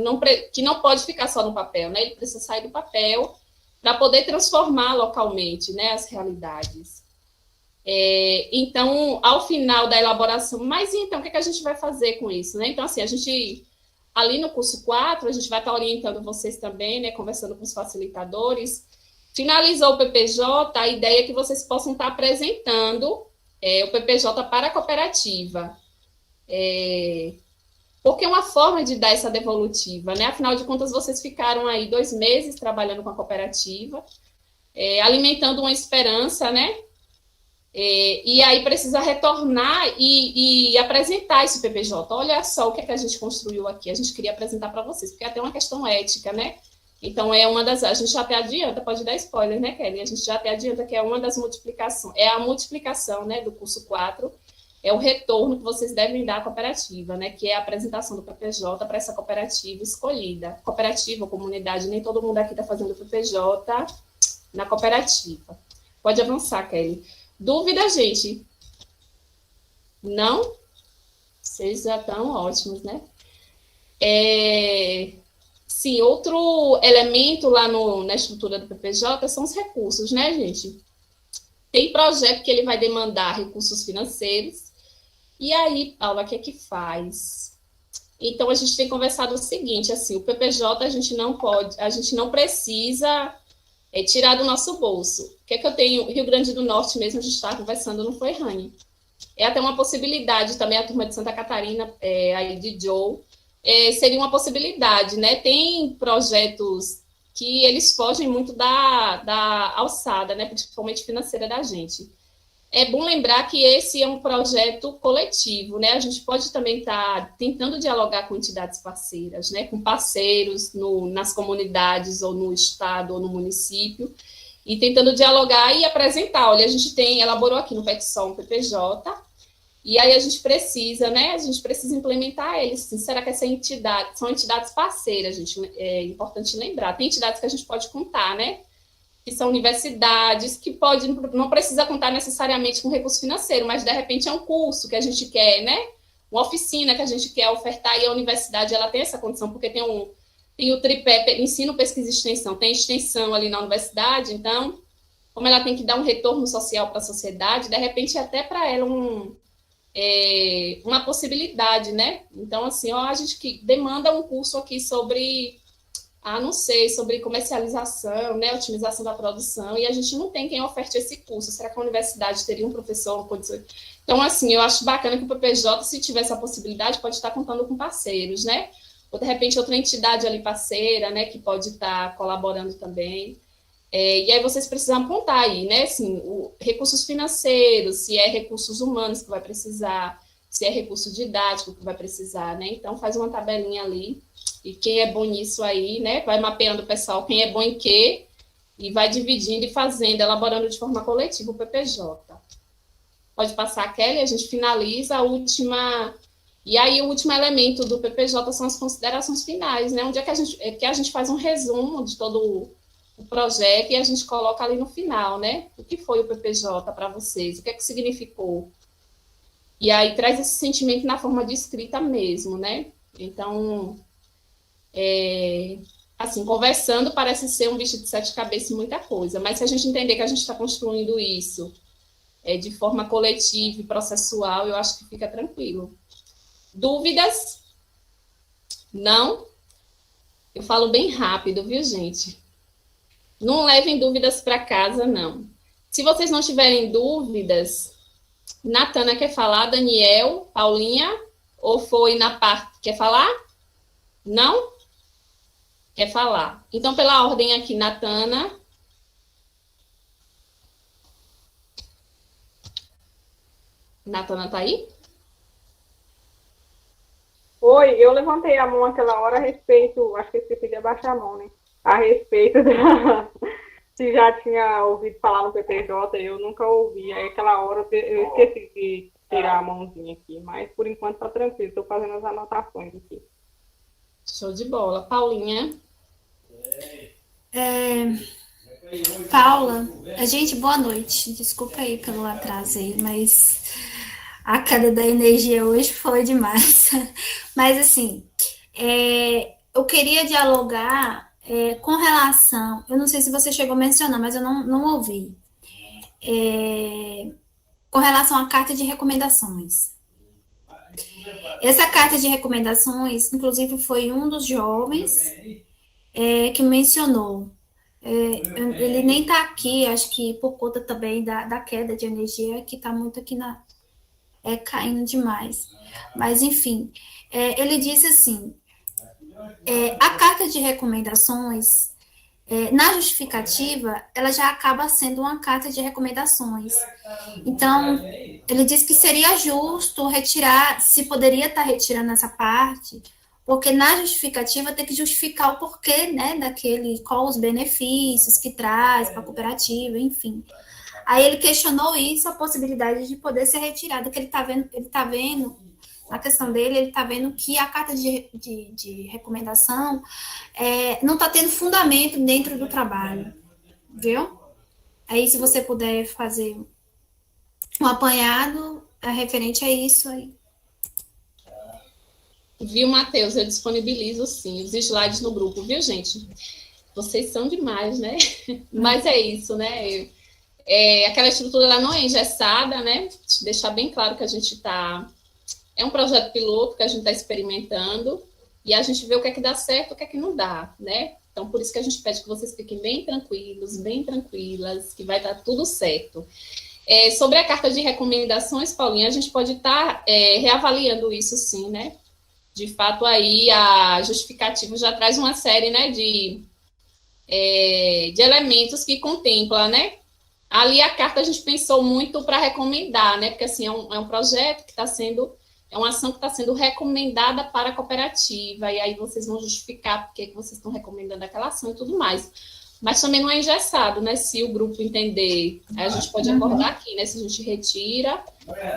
que não pode ficar só no papel, né? Ele precisa sair do papel para poder transformar localmente, né, as realidades. Então, ao final da elaboração, mas então, o que a gente vai fazer com isso, né? Então, assim, a gente, ali no curso 4, a gente vai estar orientando vocês também, né, conversando com os facilitadores. Finalizou o PPJ, a ideia é que vocês possam estar apresentando o PPJ para a cooperativa. Porque é uma forma de dar essa devolutiva, né? Afinal de contas, vocês ficaram aí 2 meses trabalhando com a cooperativa, alimentando uma esperança, né? E aí precisa retornar e apresentar esse PPJ. Olha só o que, é que a gente construiu aqui. A gente queria apresentar para vocês, porque é até uma questão ética, né? Então, é uma das... A gente já até adianta, pode dar spoiler, né, Kelly? A gente já até adianta que é uma das multiplicações. É a multiplicação, né, do curso 4. É o retorno que vocês devem dar à cooperativa, né? Que é a apresentação do PPJ para essa cooperativa escolhida. Cooperativa ou comunidade, nem todo mundo aqui está fazendo PPJ na cooperativa. Pode avançar, Kelly. Dúvida, gente? Não? Vocês já estão ótimos, né? Sim, outro elemento lá na estrutura do PPJ são os recursos, né, gente? Tem projeto que ele vai demandar recursos financeiros. E aí, Paula, o que é que faz? Então, a gente tem conversado o seguinte, assim, o PPJ a gente não precisa tirar do nosso bolso. O que é que eu tenho? Rio Grande do Norte mesmo, a gente está conversando, não foi, Rani? É até uma possibilidade também, a turma de Santa Catarina, aí de Joe, seria uma possibilidade, né? Tem projetos que eles fogem muito da alçada, né? Principalmente financeira da gente. É bom lembrar que esse é um projeto coletivo, né? A gente pode também estar tentando dialogar com entidades parceiras, né? Com parceiros nas comunidades, ou no estado, ou no município, e tentando dialogar e apresentar. Olha, a gente elaborou aqui no PETSOL um PPJ, e aí a gente precisa, né? A gente precisa implementar eles. Será que essa entidade são entidades parceiras, gente? É importante lembrar. Tem entidades que a gente pode contar, né? Que são universidades, que não precisa contar necessariamente com recurso financeiro, mas de repente é um curso que a gente quer, né? Uma oficina que a gente quer ofertar, e a universidade ela tem essa condição, porque tem o tripé, ensino, pesquisa e extensão, tem extensão ali na universidade, então, como ela tem que dar um retorno social para a sociedade, de repente até para ela uma possibilidade, né? Então, assim, a gente que demanda um curso aqui sobre não sei, sobre comercialização, né, otimização da produção, e a gente não tem quem oferte esse curso. Será que a universidade teria um professor? Então, assim, eu acho bacana que o PPJ, se tiver essa possibilidade, pode estar contando com parceiros, né? Ou, de repente, outra entidade ali parceira, né, que pode estar colaborando também. E aí vocês precisam apontar aí, né, assim, recursos financeiros, se é recursos humanos que vai precisar, se é recurso didático que vai precisar, né? Então, faz uma tabelinha ali. E quem é bom nisso aí, né, vai mapeando o pessoal, quem é bom em quê, e vai dividindo e fazendo, elaborando de forma coletiva o PPJ. Pode passar, Kelly, a gente finaliza a última... E aí, o último elemento do PPJ são as considerações finais, né, onde que a gente faz um resumo de todo o projeto e a gente coloca ali no final, né, o que foi o PPJ para vocês, o que é que significou. E aí, traz esse sentimento na forma de escrita mesmo, né. Então... assim, conversando parece ser um bicho de sete cabeças e muita coisa, mas se a gente entender que a gente está construindo isso de forma coletiva e processual, eu acho que fica tranquilo. Dúvidas? Não? Eu falo bem rápido, viu, gente? Não levem dúvidas para casa, não. Se vocês não tiverem dúvidas, Natana quer falar, Daniel, Paulinha, ou foi na parte... Quer falar? Não? Quer falar. Então, pela ordem aqui, Natana. Natana tá aí? Oi, eu levantei a mão aquela hora a respeito, acho que eu esqueci de abaixar a mão, né? A respeito da... se já tinha ouvido falar no PPJ, eu nunca ouvi. Aí aquela hora eu esqueci de tirar a mãozinha aqui, mas por enquanto tá tranquilo, estou fazendo as anotações aqui. Show de bola. Paulinha? Paula, gente, boa noite. Desculpa aí pelo atraso aí, mas a queda da energia hoje foi demais. Mas assim, eu queria dialogar com relação, eu não sei se você chegou a mencionar, mas eu não ouvi, com relação à carta de recomendações. Essa carta de recomendações, inclusive, foi um dos jovens que mencionou. Ele nem está aqui, acho que por conta também da queda de energia, que está muito aqui caindo demais. Mas, enfim, ele disse assim, a carta de recomendações, Na justificativa, ela já acaba sendo uma carta de recomendações. Então, ele diz que seria justo retirar, se poderia estar retirando essa parte, porque na justificativa tem que justificar o porquê, né, daquele, qual os benefícios que traz para a cooperativa, enfim. Aí ele questionou isso, a possibilidade de poder ser retirada, que ele está vendo, a questão dele, ele está vendo que a carta de recomendação não está tendo fundamento dentro do trabalho, viu? Aí, se você puder fazer um apanhado referente a isso aí. Viu, Matheus? Eu disponibilizo, sim, os slides no grupo, viu, gente? Vocês são demais, né? Mas é isso, né? Aquela estrutura, ela não é engessada, né? Deixar bem claro que a gente está... É um projeto piloto que a gente está experimentando e a gente vê o que é que dá certo, o que é que não dá, né? Então, por isso que a gente pede que vocês fiquem bem tranquilos, bem tranquilas, que vai dar tudo certo. Sobre a carta de recomendações, Paulinha, a gente pode estar reavaliando isso, sim, né? De fato, aí a justificativa já traz uma série, né, de elementos que contempla, né? Ali a carta a gente pensou muito para recomendar, né? Porque, assim, é um projeto que está sendo... É uma ação que está sendo recomendada para a cooperativa, e aí vocês vão justificar por que vocês estão recomendando aquela ação e tudo mais. Mas também não é engessado, né? Se o grupo entender, aí a gente pode acordar aqui, né? Se a gente retira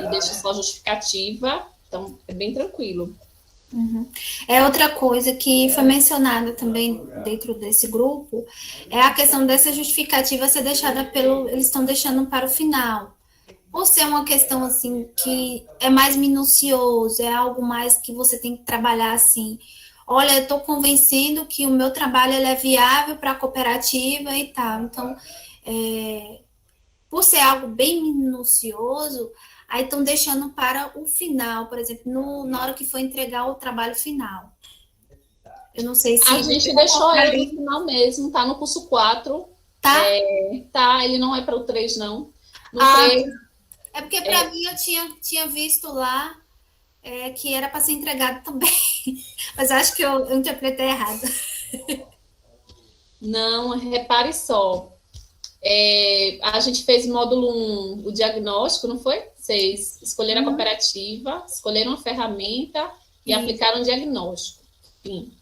e deixa só a justificativa, então é bem tranquilo. Outra coisa que foi mencionada também dentro desse grupo é a questão dessa justificativa ser deixada eles estão deixando para o final. Por ser uma questão, assim, que é mais minucioso, é algo mais que você tem que trabalhar, assim, olha, eu estou convencendo que o meu trabalho ele é viável para a cooperativa e tal. Então, por ser algo bem minucioso, aí estão deixando para o final, por exemplo, na hora que for entregar o trabalho final. Eu não sei se... A gente deixou ele no final mesmo, tá no curso 4. Tá? Tá, ele não é para o 3, não. No 3... É porque para mim eu tinha visto lá que era para ser entregado também. Mas acho que eu interpretei errado. Não, repare só. A gente fez módulo 1, o diagnóstico, não foi? Vocês escolheram a cooperativa, escolheram a ferramenta e aplicaram o diagnóstico. Sim.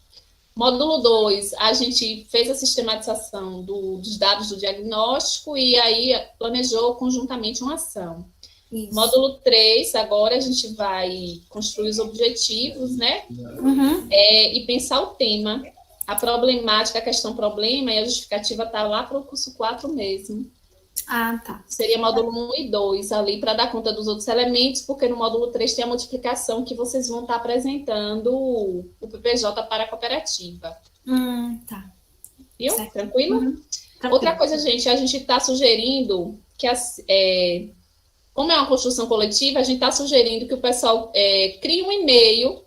Módulo 2, a gente fez a sistematização dos dados do diagnóstico e aí planejou conjuntamente uma ação. Isso. Módulo 3, agora a gente vai construir os objetivos, né? E pensar o tema, a problemática, a questão problema, e a justificativa está lá para o curso 4 mesmo. Tá. Seria módulo 1 e 2 ali, para dar conta dos outros elementos, porque no módulo 3 tem a multiplicação que vocês vão estar apresentando o PPJ para a cooperativa. Tá. Viu? Certo. Tranquilo? Outra coisa, gente, a gente está sugerindo que como é uma construção coletiva, a gente está sugerindo que o pessoal crie um e-mail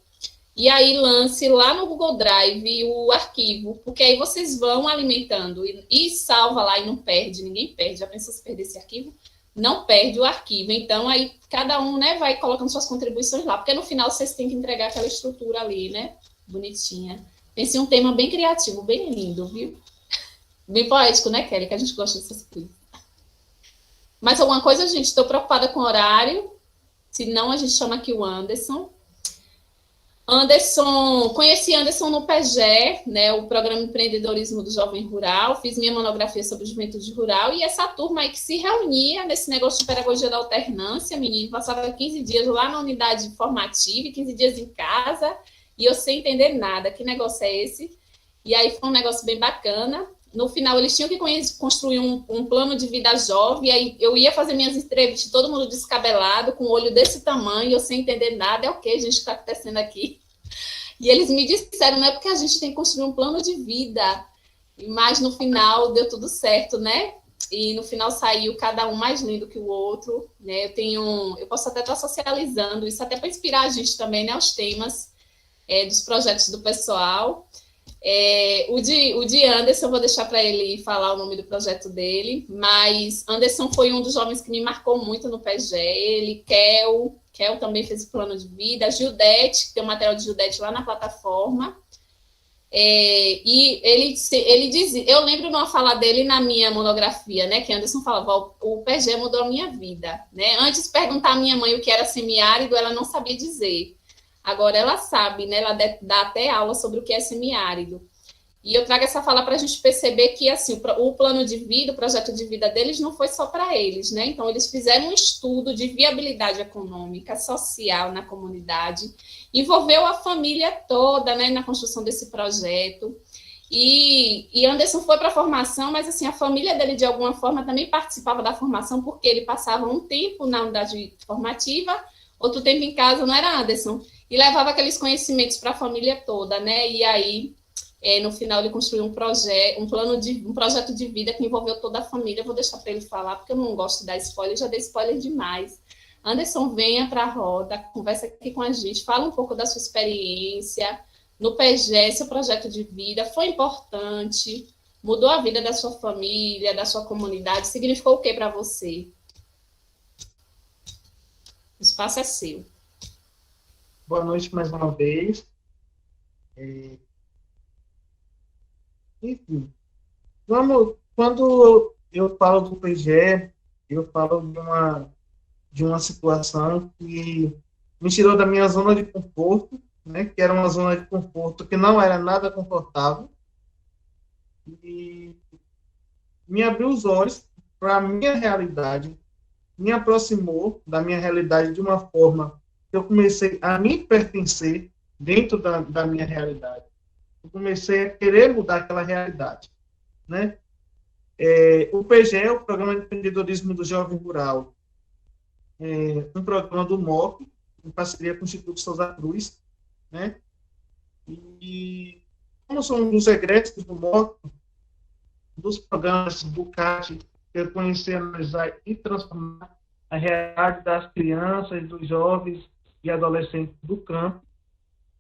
e aí lance lá no Google Drive o arquivo, porque aí vocês vão alimentando e salva lá e não perde, ninguém perde. Já pensou se perder esse arquivo? Não perde o arquivo. Então, aí cada um, né, vai colocando suas contribuições lá, porque no final vocês têm que entregar aquela estrutura ali, né, bonitinha. Pense em um tema bem criativo, bem lindo, viu? Bem poético, né, Kelly, que a gente gosta dessas coisas. Mais alguma coisa, gente? Estou preocupada com o horário. Se não, a gente chama aqui o Anderson. Conheci Anderson no PGE, né, o Programa Empreendedorismo do Jovem Rural, fiz minha monografia sobre juventude rural, e essa turma aí que se reunia nesse negócio de pedagogia da alternância, menino, passava 15 dias lá na unidade formativa e 15 dias em casa, e eu sem entender nada, que negócio é esse? E aí foi um negócio bem bacana. No final, eles tinham que construir um plano de vida jovem, e aí eu ia fazer minhas entrevistas, todo mundo descabelado, com o olho desse tamanho, eu sem entender nada, o que, gente, que está acontecendo aqui? E eles me disseram, não é porque a gente tem que construir um plano de vida, mas no final deu tudo certo, né? E no final saiu cada um mais lindo que o outro, né? Eu posso até estar socializando isso, até para inspirar a gente também, né? Os temas dos projetos do pessoal. O de Anderson, eu vou deixar para ele falar o nome do projeto dele, mas Anderson foi um dos jovens que me marcou muito no PGE, ele, Kel também fez o plano de vida, Gildete, que tem o material de Gildete lá na plataforma, E ele dizia, eu lembro de uma fala dele na minha monografia, né, que Anderson falava, o PG mudou a minha vida, né? Antes de perguntar à minha mãe o que era semiárido, ela não sabia dizer. Agora ela sabe, né? Ela dá até aula sobre o que é semiárido. E eu trago essa fala para a gente perceber que assim, o plano de vida, o projeto de vida deles não foi só para eles, né? Então, eles fizeram um estudo de viabilidade econômica, social na comunidade, envolveu a família toda, né, na construção desse projeto. E Anderson foi para a formação, mas assim, a família dele, de alguma forma, também participava da formação, porque ele passava um tempo na unidade formativa, outro tempo em casa, não era Anderson? E levava aqueles conhecimentos para a família toda, né? E aí no final ele construiu um projeto de vida que envolveu toda a família. Eu vou deixar para ele falar, porque eu não gosto de dar spoiler, eu já dei spoiler demais. Anderson, venha para a roda, conversa aqui com a gente, fala um pouco da sua experiência no PG, seu projeto de vida, foi importante, mudou a vida da sua família, da sua comunidade, significou o que para você? O espaço é seu. Boa noite mais uma vez. Enfim, quando eu falo do PGE, eu falo de uma situação que me tirou da minha zona de conforto, né, que era uma zona de conforto que não era nada confortável, e me abriu os olhos para a minha realidade, me aproximou da minha realidade de uma forma que eu comecei a me pertencer dentro da minha realidade. Eu comecei a querer mudar aquela realidade, né? O PGE, o Programa de Empreendedorismo do Jovem Rural, um programa do MOP, em parceria com o Instituto Souza Cruz, né? E como sou um dos egressos do MOP, dos programas do CAT, eu conheci, analisar e transformar a realidade das crianças, dos jovens e adolescentes do campo,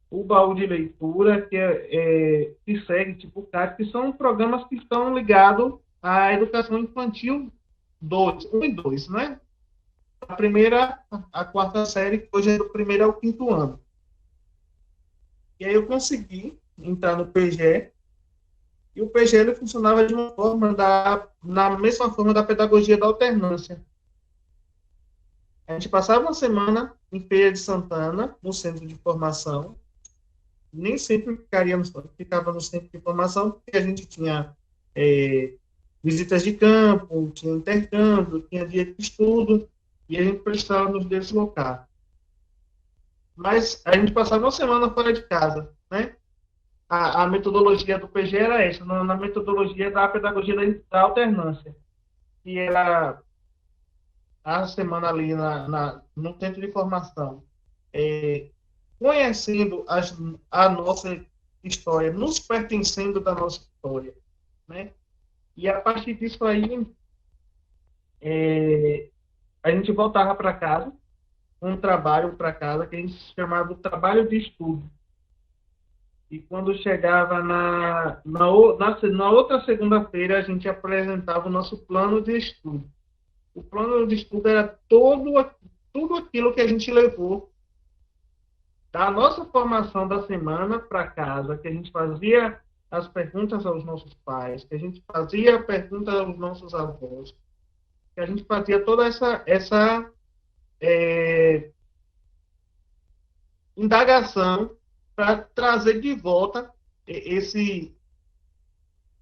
o baú de leitura, que segue, tipo o CAT, que são programas que estão ligados à educação infantil 1 e 2, né? A primeira, a quarta série, que hoje é do primeiro ao quinto ano. E aí eu consegui entrar no PGE, e o PGE ele funcionava de uma forma, na mesma forma da pedagogia da alternância. A gente passava uma semana em Feira de Santana, no centro de formação. Nem sempre ficava no centro de formação, porque a gente tinha visitas de campo, tinha intercâmbio, tinha dia de estudo, e a gente precisava nos deslocar. Mas a gente passava uma semana fora de casa, né? A metodologia do PG era essa, na metodologia da pedagogia da alternância, que era a semana ali no centro de formação, conhecendo a nossa história, nos pertencendo da nossa história, né? E a partir disso aí, a gente voltava para casa, um trabalho para casa que a gente chamava de trabalho de estudo. E quando chegava na outra segunda-feira, a gente apresentava o nosso plano de estudo. O plano de estudo era tudo aquilo que a gente levou da nossa formação da semana para casa, que a gente fazia as perguntas aos nossos pais, que a gente fazia perguntas aos nossos avós, que a gente fazia toda essa indagação para trazer de volta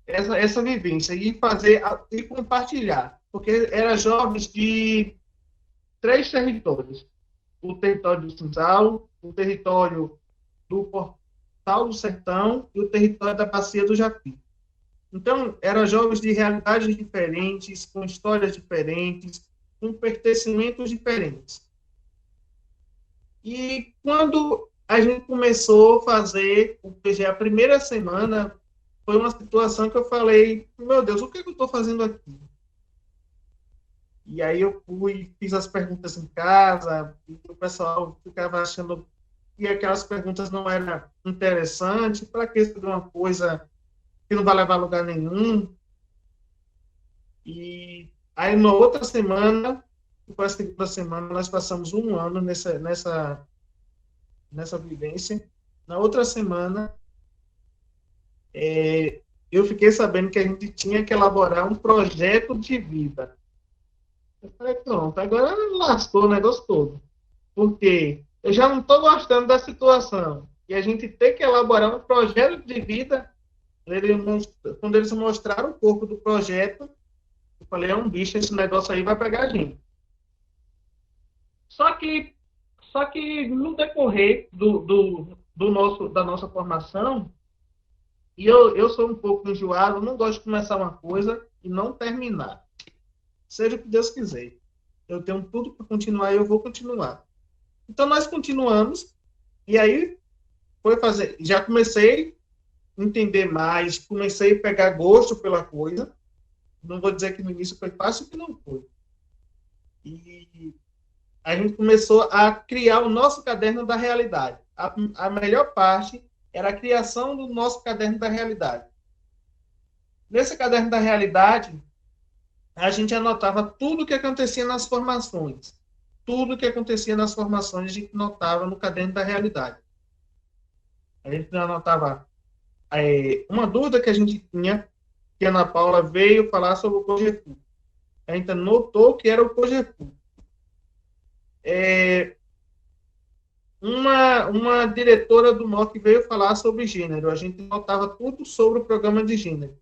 essa vivência e compartilhar, porque eram jovens de 3 territórios: o território do Cinzal, o território do Portal do Sertão e o território da Bacia do Japi. Então, eram jovens de realidades diferentes, com histórias diferentes, com pertencimentos diferentes. E quando a gente começou a fazer o PG, a primeira semana, foi uma situação que eu falei, meu Deus, o que eu estou fazendo aqui? E aí eu fiz as perguntas em casa, e o pessoal ficava achando que aquelas perguntas não eram interessantes, para que estudar uma coisa que não vai levar a lugar nenhum? E aí, na outra semana, foi a segunda semana, nós passamos um ano nessa vivência. Na outra semana, eu fiquei sabendo que a gente tinha que elaborar um projeto de vida. Eu falei, pronto, agora lascou o negócio todo. Porque eu já não estou gostando da situação. E a gente tem que elaborar um projeto de vida. Quando eles mostraram o corpo do projeto, eu falei, é um bicho, esse negócio aí vai pegar a gente. Só que no decorrer da nossa formação, e eu sou um pouco enjoado, eu não gosto de começar uma coisa e não terminar. Seja o que Deus quiser. Eu tenho tudo para continuar e eu vou continuar. Então, nós continuamos, e aí já comecei a entender mais, comecei a pegar gosto pela coisa. Não vou dizer que no início foi fácil, que não foi. E a gente começou a criar o nosso caderno da realidade. A melhor parte era a criação do nosso caderno da realidade. Nesse caderno da realidade, a gente anotava tudo o que acontecia nas formações. Tudo o que acontecia nas formações, a gente anotava no caderno da realidade. A gente anotava uma dúvida que a gente tinha, que a Ana Paula veio falar sobre o COGEFU. A gente anotou que era o COGEFU. Uma diretora do MOC veio falar sobre gênero. A gente notava tudo sobre o programa de gênero.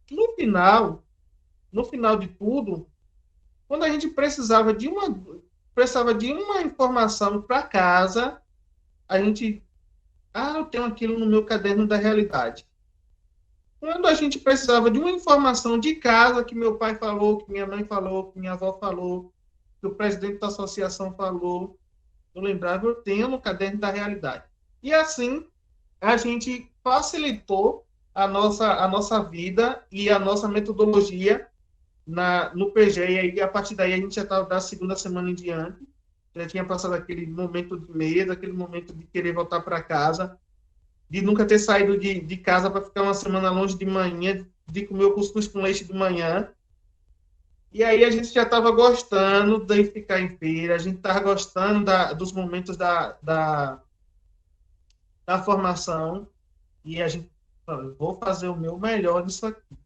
No final de tudo, quando a gente precisava de uma informação para casa, a gente, eu tenho aquilo no meu caderno da realidade. Quando a gente precisava de uma informação de casa, que meu pai falou, que minha mãe falou, que minha avó falou, que o presidente da associação falou, eu lembrava, eu tenho no caderno da realidade. E assim, a gente facilitou a nossa vida e a nossa metodologia no PG, e aí, a partir daí a gente já estava da segunda semana em diante, já tinha passado aquele momento de medo, aquele momento de querer voltar para casa, de nunca ter saído de casa para ficar uma semana longe de manhã, de comer o cuscuz com leite de manhã. E aí a gente já estava gostando de ficar em feira, a gente estava gostando dos momentos da formação, e a gente falou, vou fazer o meu melhor nisso aqui.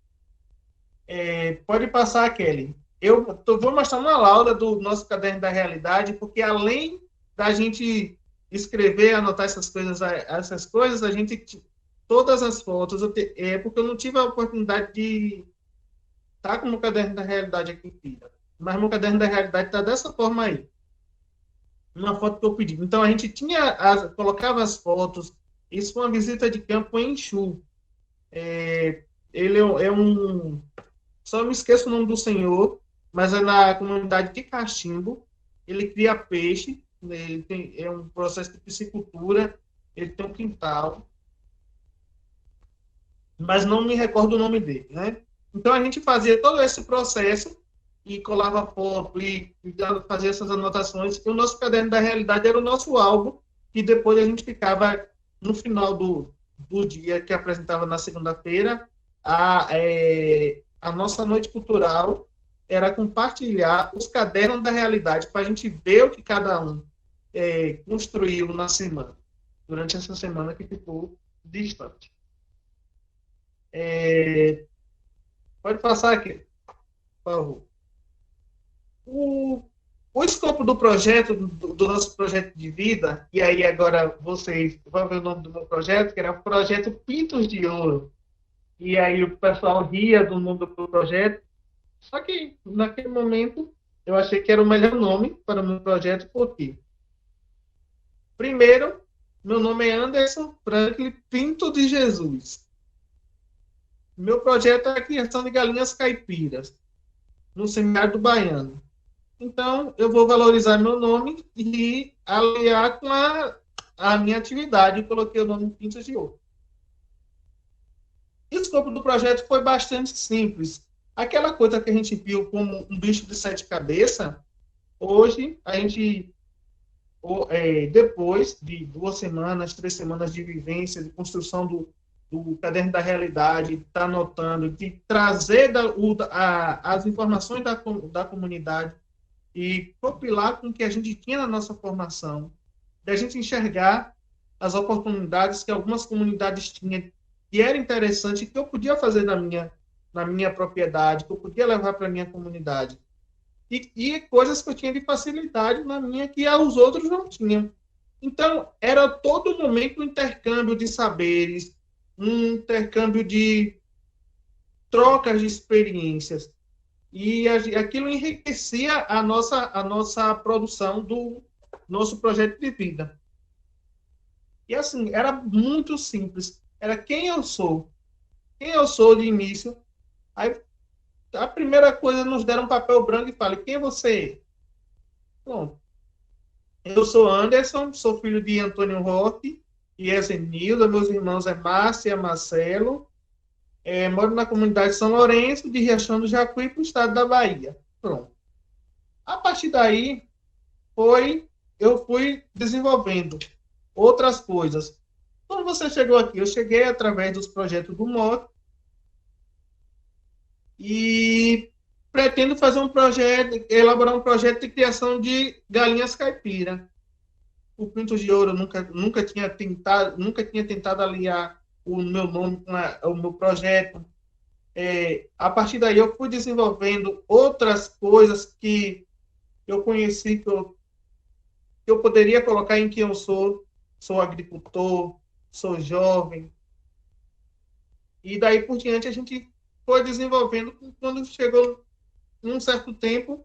Pode passar, Kelly. Eu vou mostrar uma lauda do nosso caderno da realidade, porque além da gente escrever, anotar essas coisas, a gente, todas as fotos, porque eu não tive a oportunidade de estar com o caderno da realidade aqui em Pira, mas meu caderno da realidade está dessa forma aí, uma foto que eu pedi. Então a gente colocava as fotos. Isso foi uma visita de campo em Exu. Ele é um, só me esqueço o nome do senhor, mas é na comunidade de Cachimbo. Ele cria peixe, é um processo de piscicultura, ele tem um quintal, mas não me recordo o nome dele, né? Então a gente fazia todo esse processo e colava foto e fazia essas anotações, e o nosso caderno da realidade era o nosso álbum, e depois a gente ficava no final do dia que apresentava na segunda-feira, a nossa noite cultural era compartilhar os cadernos da realidade para a gente ver o que cada um construiu na semana, durante essa semana que ficou distante. Pode passar aqui, por favor. O escopo do projeto, do nosso projeto de vida, e aí agora vocês vão ver o nome do meu projeto, que era o projeto Pintos de Ouro. E aí o pessoal ria do nome do projeto, só que naquele momento eu achei que era o melhor nome para o meu projeto, por quê? Primeiro, meu nome é Anderson Franklin Pinto de Jesus. Meu projeto é a criação de galinhas caipiras, no seminário do Baiano. Então, eu vou valorizar meu nome e aliar com a minha atividade. Eu coloquei o nome Pintos de Ouro. O escopo do projeto foi bastante simples. Aquela coisa que a gente viu como um bicho de 7 cabeças, hoje, a gente, depois de 2 semanas, 3 semanas de vivência, de construção do caderno da realidade, de estar anotando, de trazer as informações da comunidade e compilar com o que a gente tinha na nossa formação, de a gente enxergar as oportunidades que algumas comunidades tinham que era interessante, que eu podia fazer na minha propriedade, que eu podia levar para a minha comunidade. E coisas que eu tinha de facilidade na minha que os outros não tinham. Então, era todo momento um intercâmbio de saberes, um intercâmbio de trocas de experiências. E aquilo enriquecia a nossa produção do nosso projeto de vida. E assim, era muito simples. Era quem eu sou. Quem eu sou de início. Aí, a primeira coisa, nos deram um papel branco e falei, quem você é? Bom, eu sou Anderson, sou filho de Antônio Roque e Ezenilda, meus irmãos é Márcia e Marcelo. Moro na comunidade de São Lourenço, de Riachão do Jacuí, para o estado da Bahia. Pronto. A partir daí, eu fui desenvolvendo outras coisas. Quando você chegou aqui, eu cheguei através dos projetos do MOC e pretendo fazer elaborar um projeto de criação de galinhas caipira. O Pinto de Ouro nunca tinha tentado aliar o meu nome com o meu projeto. A partir daí eu fui desenvolvendo outras coisas que eu conheci, que eu poderia colocar em quem eu sou. Sou agricultor, sou jovem. E daí por diante a gente foi desenvolvendo. Quando chegou num certo tempo,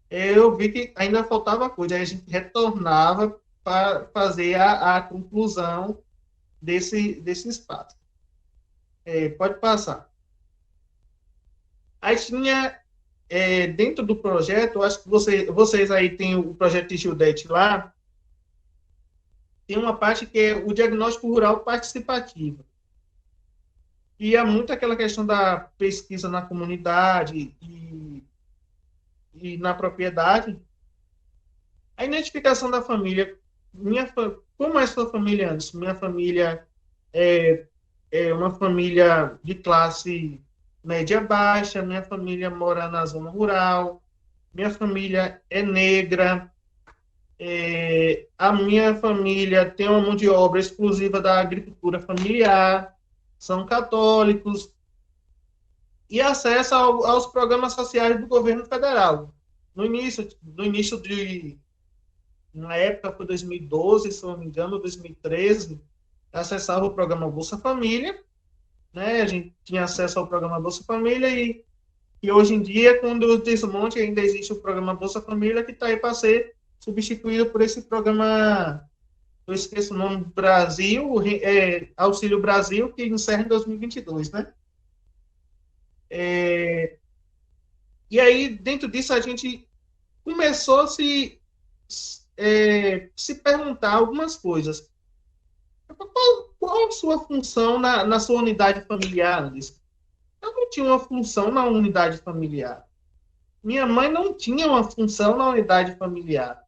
eu vi que ainda faltava coisa. Aí a gente retornava para fazer a conclusão desse espaço. Pode passar. Aí tinha, dentro do projeto, acho que vocês aí têm o projeto de Gildete lá, tem uma parte que é o diagnóstico rural participativo. E é muito aquela questão da pesquisa na comunidade e na propriedade. A identificação da família. Como é a sua família antes? Minha família é uma família de classe média baixa, minha família mora na zona rural, minha família é negra, a minha família tem uma mão de obra exclusiva da agricultura familiar, são católicos, e acesso aos programas sociais do governo federal. Na época foi 2012, se não me engano, 2013, acessava o programa Bolsa Família, né? A gente tinha acesso ao programa Bolsa Família e hoje em dia, quando o desmonte, ainda existe o programa Bolsa Família, que está aí para ser substituído por esse programa, eu esqueço o nome, Auxílio Brasil, que encerra em 2022, né? E aí, dentro disso, a gente começou a se perguntar algumas coisas. Qual a sua função na sua unidade familiar, Anderson? Eu não tinha uma função na unidade familiar. Minha mãe não tinha uma função na unidade familiar.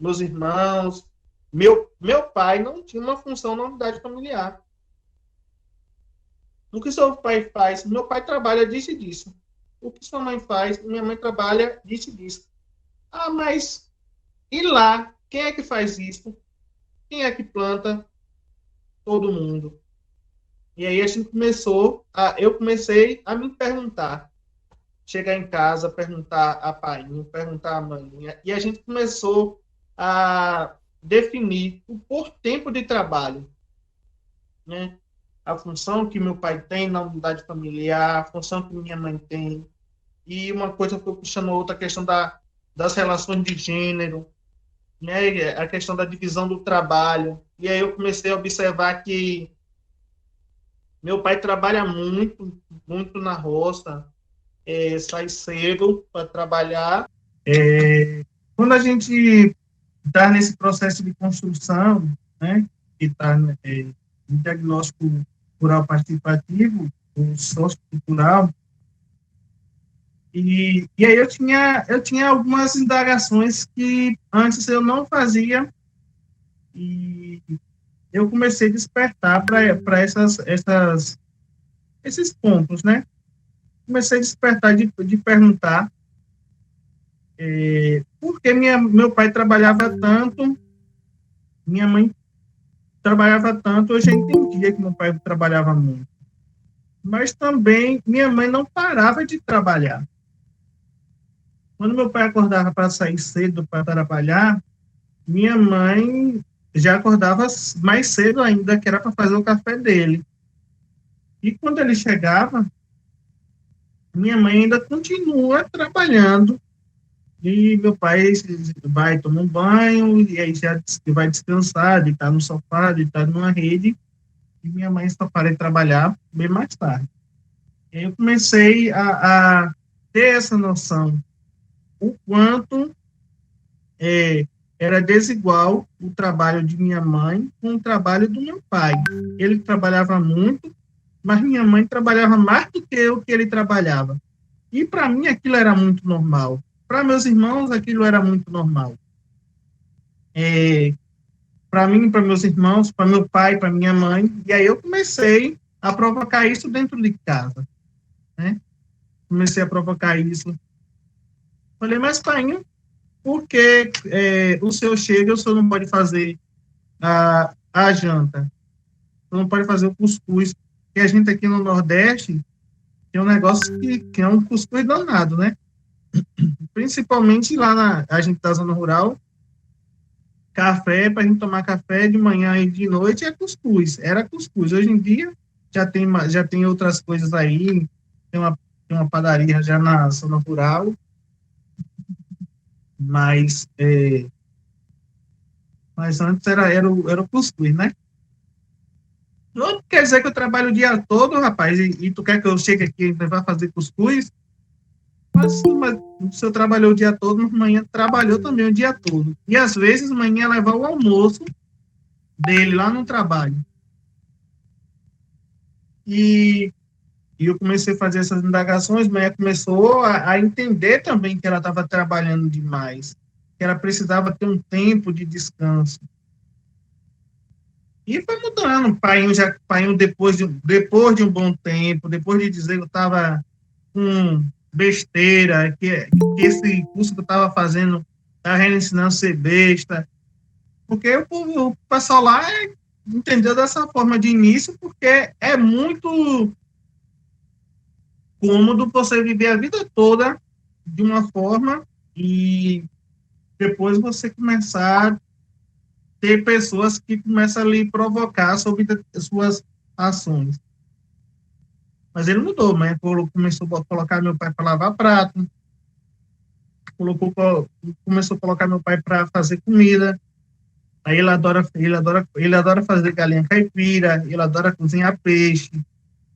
Meus irmãos, meu pai não tinha uma função na unidade familiar. O que seu pai faz? Meu pai trabalha disso e disso. O que sua mãe faz? Minha mãe trabalha disso e disso. Ah, mas e lá? Quem é que faz isso? Quem é que planta? Todo mundo. E aí eu comecei a me perguntar. Chegar em casa, perguntar a pai, perguntar a mãe. E a gente começou a definir por tempo de trabalho, né? A função que meu pai tem na unidade familiar, a função que minha mãe tem. E uma coisa foi puxando outra, a questão das relações de gênero, né? A questão da divisão do trabalho. E aí eu comecei a observar que meu pai trabalha muito, muito na roça, sai cedo para trabalhar. Quando a gente está nesse processo de construção, né, que está no diagnóstico rural participativo, o sociocultural, e aí eu tinha algumas indagações que antes eu não fazia, e eu comecei a despertar para esses pontos, né? Comecei a despertar de perguntar por que meu pai trabalhava tanto, minha mãe trabalhava tanto, eu já entendia que meu pai trabalhava muito. Mas também minha mãe não parava de trabalhar. Quando meu pai acordava para sair cedo para trabalhar, minha mãe já acordava mais cedo ainda, que era para fazer o café dele. E quando ele chegava, minha mãe ainda continua trabalhando. E meu pai vai tomar um banho, e aí já vai descansar, deitar no sofá, deitar numa rede. E minha mãe só para de trabalhar bem mais tarde. E aí eu comecei a ter essa noção, o quanto era desigual o trabalho de minha mãe com o trabalho do meu pai. Ele trabalhava muito, mas minha mãe trabalhava mais do que o que ele trabalhava. E para mim aquilo era muito normal. Para meus irmãos aquilo era muito normal. Para mim, para meus irmãos, para meu pai, para minha mãe. E aí eu comecei a provocar isso dentro de casa, né? Comecei a provocar isso. Falei, mas pai, por que o senhor chega e o senhor não pode fazer a janta? O senhor não pode fazer o cuscuz? Porque a gente aqui no Nordeste tem um negócio que é um cuscuz danado, né? Principalmente lá a gente da zona rural, café, para a gente tomar café de manhã e de noite é cuscuz, era cuscuz. Hoje em dia já tem outras coisas aí, tem uma padaria já na zona rural, mas antes era o cuscuz, né? Não quer dizer que eu trabalho o dia todo, rapaz, e tu quer que eu chegue aqui e vá fazer cuscuz? Mas o senhor trabalhou o dia todo, manhã trabalhou também o dia todo. E às vezes manhã levar o almoço dele lá no trabalho. E eu comecei a fazer essas indagações, manhã começou a entender também que ela estava trabalhando demais, que ela precisava ter um tempo de descanso. E foi mudando. O pai, depois de um bom tempo, depois de dizer que eu estava com besteira, que esse curso que eu estava fazendo estava ensinando a ser besta, porque o pessoal lá entendeu dessa forma de início, porque é muito cômodo você viver a vida toda de uma forma e depois você começar a ter pessoas que começam a lhe provocar sobre as suas ações. Mas ele mudou, né? Começou a colocar meu pai para lavar prato, começou a colocar meu pai para fazer comida. Aí ele adora fazer galinha caipira, ele adora cozinhar peixe,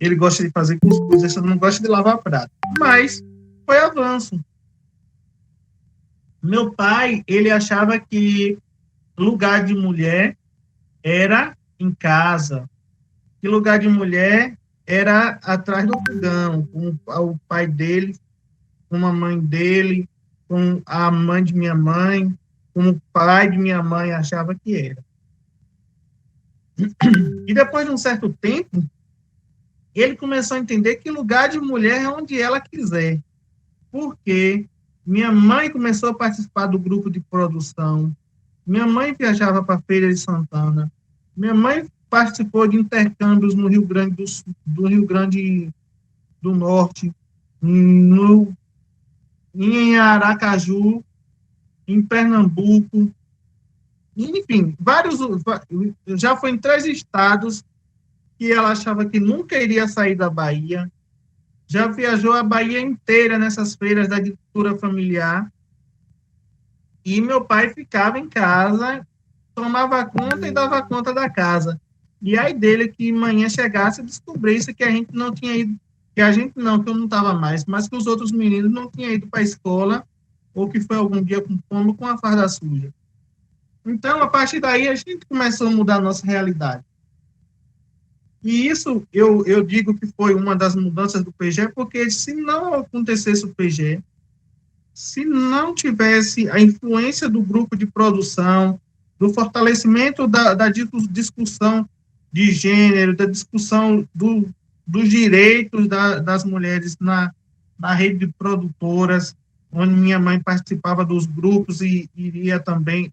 ele gosta de fazer cuscuz, ele só não gosta de lavar prato. Mas foi avanço. Meu pai, ele achava que lugar de mulher era em casa, que lugar de mulher era atrás do fogão, com o pai dele, com a mãe dele, com a mãe de minha mãe, com o pai de minha mãe achava que era. E depois de um certo tempo, ele começou a entender que lugar de mulher é onde ela quiser. Porque minha mãe começou a participar do grupo de produção, minha mãe viajava para a Feira de Santana, minha mãe participou de intercâmbios no Rio Grande Rio Grande do Norte, em Aracaju, em Pernambuco, enfim, já foi em 3 estados que ela achava que nunca iria sair da Bahia, já viajou a Bahia inteira nessas feiras da agricultura familiar, e meu pai ficava em casa, tomava conta e dava conta da casa. E aí dele que manhã chegasse e descobrisse que a gente não tinha ido, que eu não estava mais, mas que os outros meninos não tinham ido para a escola, ou que foi algum dia com fome, com a farda suja. Então, a partir daí, a gente começou a mudar a nossa realidade. E isso, eu digo que foi uma das mudanças do PG, porque se não acontecesse o PG, se não tivesse a influência do grupo de produção, do fortalecimento da discussão de gênero, da discussão dos direitos das mulheres na rede de produtoras, onde minha mãe participava dos grupos e ia também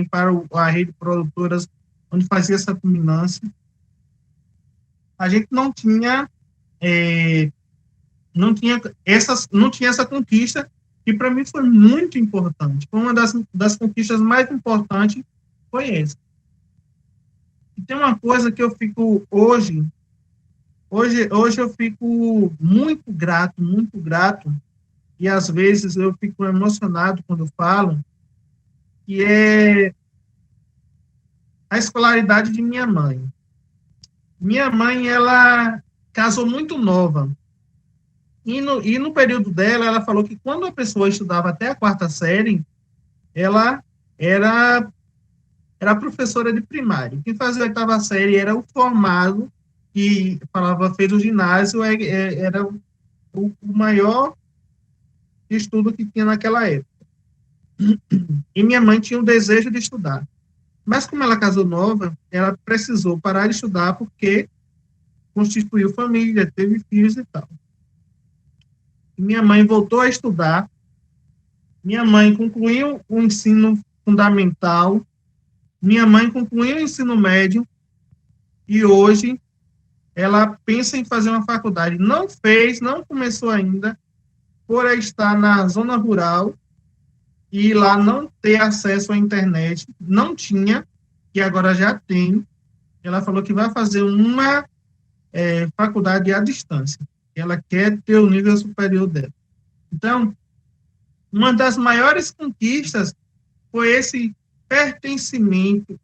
para a rede de produtoras onde fazia essa culminância, a gente não tinha essa conquista, que para mim foi muito importante. Foi uma das conquistas mais importantes, foi essa. E tem uma coisa que eu fico hoje eu fico muito grato, e às vezes eu fico emocionado quando falo, que é a escolaridade de minha mãe. Minha mãe, ela casou muito nova. E no período dela, ela falou que quando a pessoa estudava até a 4ª série, ela era professora de primário. Quem fazia a 8ª série era o formado, que fez o ginásio, era o maior estudo que tinha naquela época. E minha mãe tinha o desejo de estudar. Mas como ela casou nova, ela precisou parar de estudar porque constituiu família, teve filhos e tal. E minha mãe voltou a estudar. Minha mãe concluiu o ensino fundamental. Minha mãe concluiu o ensino médio. E hoje ela pensa em fazer uma faculdade. Não começou ainda, por estar na zona rural e lá não ter acesso à internet. Não tinha, e agora já tem. Ela falou que vai fazer uma faculdade à distância. Ela quer ter o nível superior dela. Então, uma das maiores conquistas foi esse pertencimento,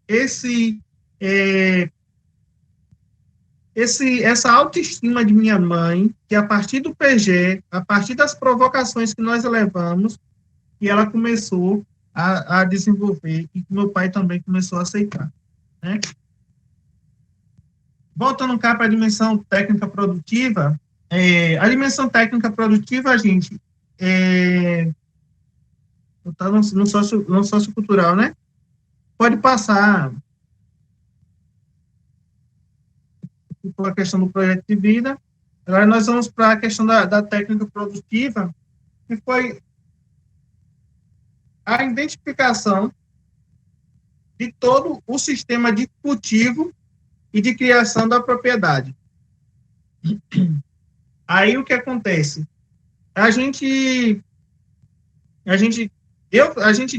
essa autoestima de minha mãe, que a partir do PG, a partir das provocações que nós levamos, que ela começou a desenvolver, e que meu pai também começou a aceitar, né? Voltando cá para a dimensão técnica produtiva, a dimensão técnica produtiva, gente, está no sociocultural, né? Pode passar pela questão do projeto de vida. Agora nós vamos para a questão da técnica produtiva, que foi a identificação de todo o sistema de cultivo e de criação da propriedade. Aí o que acontece? A gente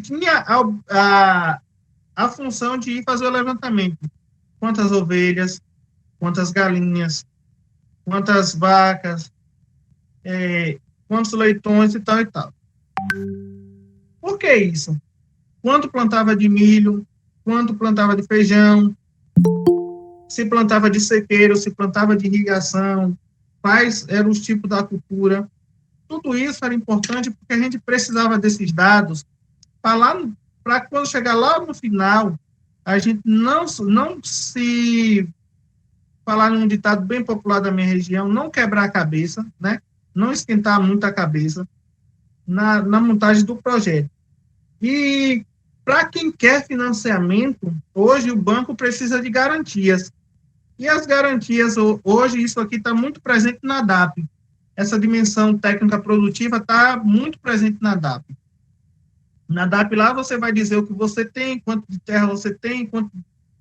tinha a função de ir fazer o levantamento. Quantas ovelhas, quantas galinhas, quantas vacas, quantos leitões e tal e tal. Por que isso? Quanto plantava de milho, quanto plantava de feijão, se plantava de sequeiro, se plantava de irrigação, quais eram os tipos da cultura. Tudo isso era importante porque a gente precisava desses dados para quando chegar lá no final, a gente não se falar num ditado bem popular da minha região, não quebrar a cabeça, né? Não esquentar muito a cabeça na montagem do projeto. E para quem quer financiamento, hoje o banco precisa de garantias. E as garantias, hoje, isso aqui está muito presente na DAP. Essa dimensão técnica produtiva está muito presente na DAP. Na DAP lá você vai dizer o que você tem, quanto de terra você tem, quanto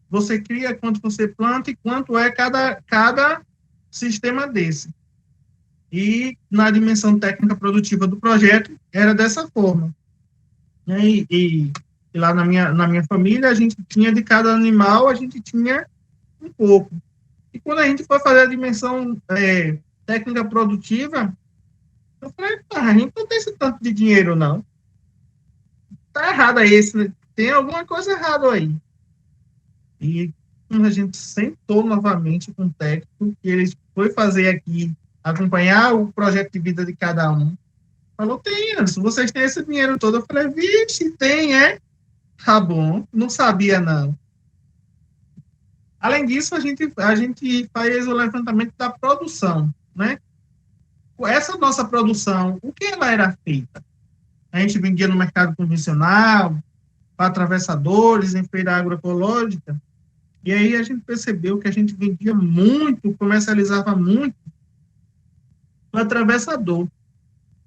você cria, quanto você planta e quanto é cada sistema desse. E na dimensão técnica produtiva do projeto era dessa forma. E lá na minha família, a gente tinha de cada animal, a gente tinha um pouco. E quando a gente foi fazer a dimensão técnica produtiva, eu falei, a gente não tem esse tanto de dinheiro, não. Tá errado aí, tem alguma coisa errada aí. E quando a gente sentou novamente com o técnico, que ele foi fazer aqui, acompanhar o projeto de vida de cada um, falou, tem, Anderson, vocês têm esse dinheiro todo. Eu falei, vixe, tem, Tá bom, não sabia, não. Além disso, a gente faz o levantamento da produção, né? Essa nossa produção, o que ela era feita? A gente vendia no mercado convencional, para atravessadores, em feira agroecológica, e aí a gente percebeu que a gente vendia muito, comercializava muito no atravessador.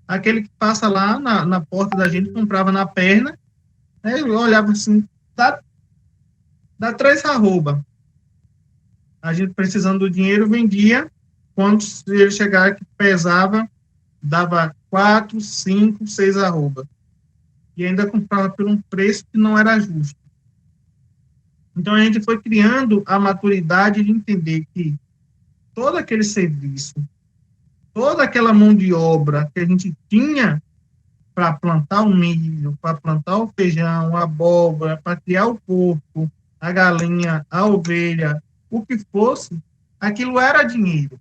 Aquele que passa lá na porta da gente, comprava na perna, né? Eu olhava assim, tá dá 3 arroba. A gente precisando do dinheiro, vendia, quando ele chegar que pesava, dava 4, 5, 6 arroba. E ainda comprava por um preço que não era justo. Então, a gente foi criando a maturidade de entender que todo aquele serviço, toda aquela mão de obra que a gente tinha para plantar o milho, para plantar o feijão, a abóbora, para criar o porco, a galinha, a ovelha, o que fosse, aquilo era dinheiro.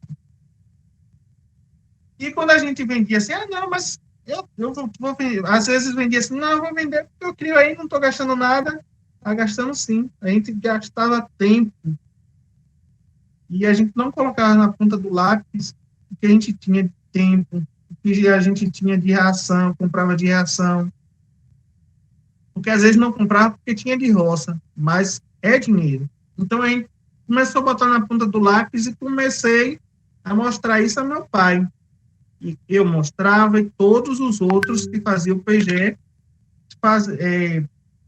E quando a gente vendia assim, não, mas eu vou vender. Às vezes vendia assim, não, eu vou vender porque eu crio aí, não estou gastando nada. Está gastando sim. A gente gastava tempo. E a gente não colocava na ponta do lápis o que a gente tinha de tempo, o que a gente tinha de ração, comprava de ração. Porque às vezes não comprava porque tinha de roça, mas é dinheiro. Então a gente começou a botar na ponta do lápis e comecei a mostrar isso ao meu pai. E eu mostrava e todos os outros que faziam o PG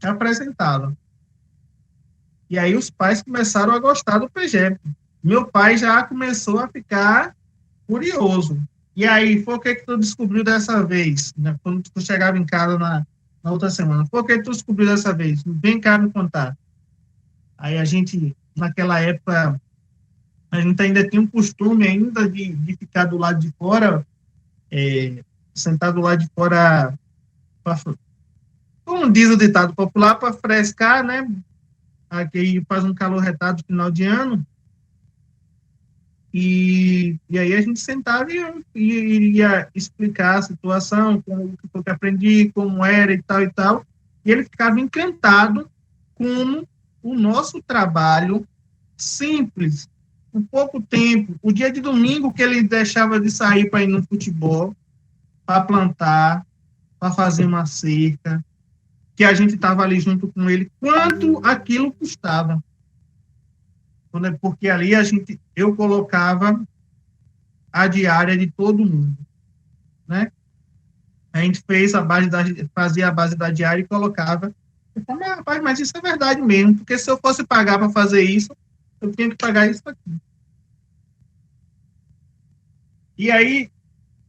apresentavam. E aí os pais começaram a gostar do PG. Meu pai já começou a ficar curioso. E aí, foi o que tu descobriu dessa vez? Né? Quando tu chegava em casa na outra semana. Foi o que tu descobriu dessa vez? Vem cá me contar. Aí a gente, naquela época, a gente ainda tinha um costume ainda de ficar do lado de fora, sentado do lado de fora, como diz o ditado popular, para frescar, né? Aqui faz um calor retado no final de ano. E aí a gente sentava e ia explicar a situação, como que foi que aprendi, como era e tal. E ele ficava encantado como o nosso trabalho simples, com pouco tempo, o dia de domingo que ele deixava de sair para ir no futebol, para plantar, para fazer uma cerca, que a gente estava ali junto com ele, quanto aquilo custava. Porque ali eu colocava a diária de todo mundo, né? A gente fazia a base da diária e colocava. Eu falei, rapaz, mas isso é verdade mesmo, porque se eu fosse pagar para fazer isso, eu tinha que pagar isso aqui. E aí,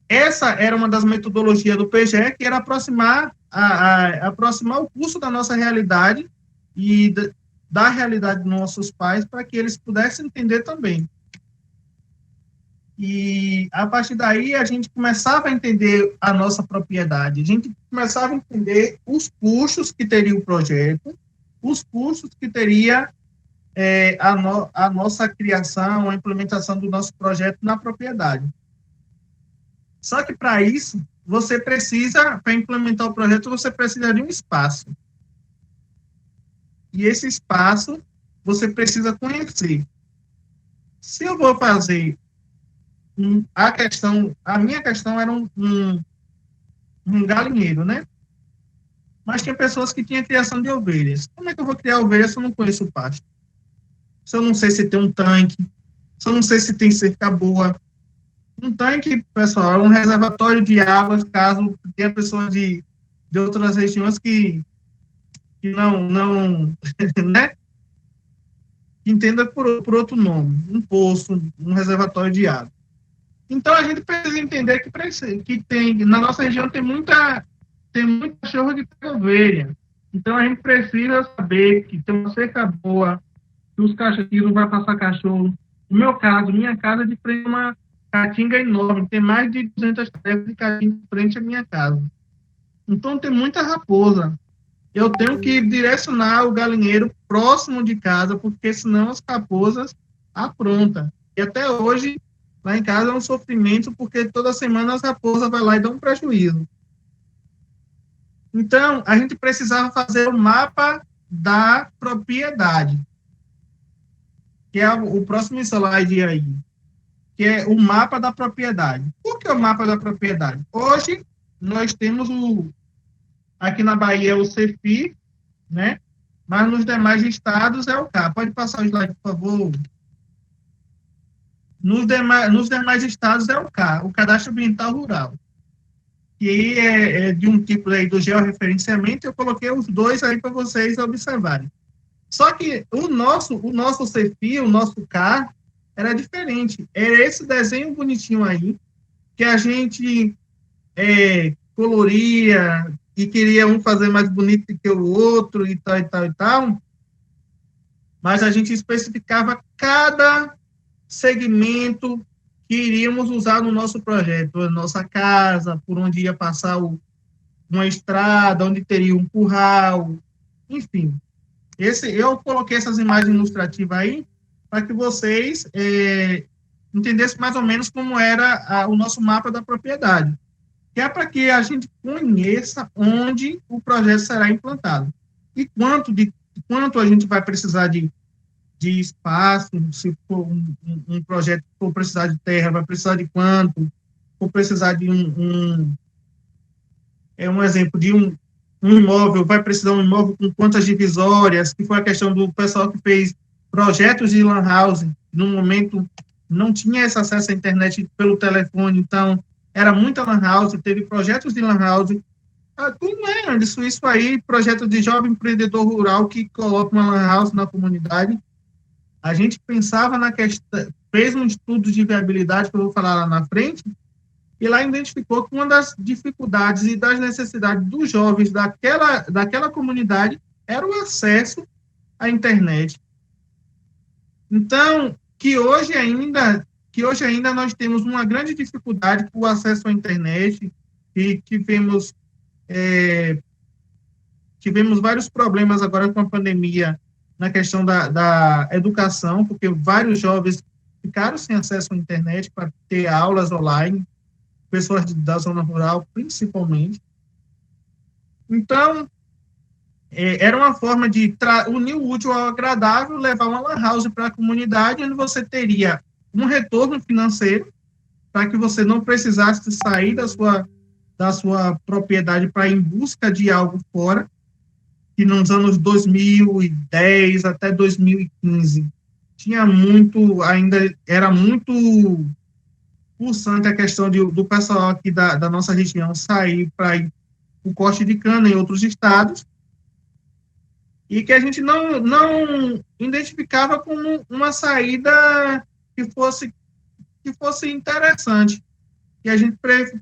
essa era uma das metodologias do PGE, que era aproximar o curso da nossa realidade e da realidade dos nossos pais, para que eles pudessem entender também. E, a partir daí, a gente começava a entender a nossa propriedade, a gente começava a entender os custos que teria o projeto, os custos que teria a nossa criação, a implementação do nosso projeto na propriedade. Só que, para isso, para implementar o projeto, você precisa de um espaço. E esse espaço você precisa conhecer. Se eu vou fazer a minha questão era um galinheiro, né? Mas tinha pessoas que tinham criação de ovelhas. Como é que eu vou criar ovelhas se eu não conheço o pasto? Se eu não sei se tem um tanque, se eu não sei se tem cerca boa. Um tanque, pessoal, é um reservatório de águas, caso tenha pessoas de outras regiões que não né? Entenda por outro nome, um poço, um reservatório de água. Então, a gente precisa entender que na nossa região tem muito cachorro que tem ovelha. Então, a gente precisa saber que tem uma cerca boa, que os cachorros não vai passar cachorro. No meu caso, minha casa é de frente a uma caatinga enorme, tem mais de 200 terras de caatinga de frente à minha casa. Então, tem muita raposa. Eu tenho que direcionar o galinheiro próximo de casa, porque senão as raposas aprontam. E até hoje, lá em casa é um sofrimento, porque toda semana as raposas vão lá e dão um prejuízo. Então, a gente precisava fazer o mapa da propriedade, que é o próximo slide aí, que é o mapa da propriedade. Por que o mapa da propriedade? Hoje, nós temos aqui na Bahia é o CEFI, né? Mas nos demais estados é o CA. Pode passar o slide, por favor. Nos demais estados é o CA, o Cadastro Ambiental Rural. Que é de um tipo aí do georreferenciamento, eu coloquei os dois aí para vocês observarem. Só que o nosso CEFI, o nosso CAR, era diferente. Era esse desenho bonitinho aí, que a gente coloria e queria um fazer mais bonito que o outro e tal, e tal, e tal. Mas a gente especificava cada segmento que iríamos usar no nosso projeto, a nossa casa, por onde ia passar uma estrada, onde teria um curral, enfim. Eu coloquei essas imagens ilustrativas aí para que vocês entendessem mais ou menos como era o nosso mapa da propriedade, que é para que a gente conheça onde o projeto será implantado e quanto a gente vai precisar de espaço, se for um projeto que for precisar de terra, vai precisar de quanto, for precisar de um exemplo de um imóvel, vai precisar de um imóvel com quantas divisórias, que foi a questão do pessoal que fez projetos de lan house, no momento não tinha esse acesso à internet pelo telefone, então era muita lan house, teve projetos de lan house, como é, isso aí, projeto de jovem empreendedor rural que coloca uma lan house na comunidade. A gente pensava na questão, fez um estudo de viabilidade, que eu vou falar lá na frente, e lá identificou que uma das dificuldades e das necessidades dos jovens daquela comunidade era o acesso à internet. Então, que hoje ainda nós temos uma grande dificuldade com o acesso à internet, e tivemos vários problemas agora com a pandemia, na questão da educação, porque vários jovens ficaram sem acesso à internet para ter aulas online, pessoas da zona rural, principalmente. Então, era uma forma de unir o útil ao agradável, levar uma lan house para a comunidade, onde você teria um retorno financeiro, para que você não precisasse sair da sua propriedade para ir em busca de algo fora, que nos anos 2010 até 2015 era muito pulsante a questão do pessoal aqui da nossa região sair para ir o corte de cana em outros estados, e que a gente não identificava como uma saída que fosse interessante, e a gente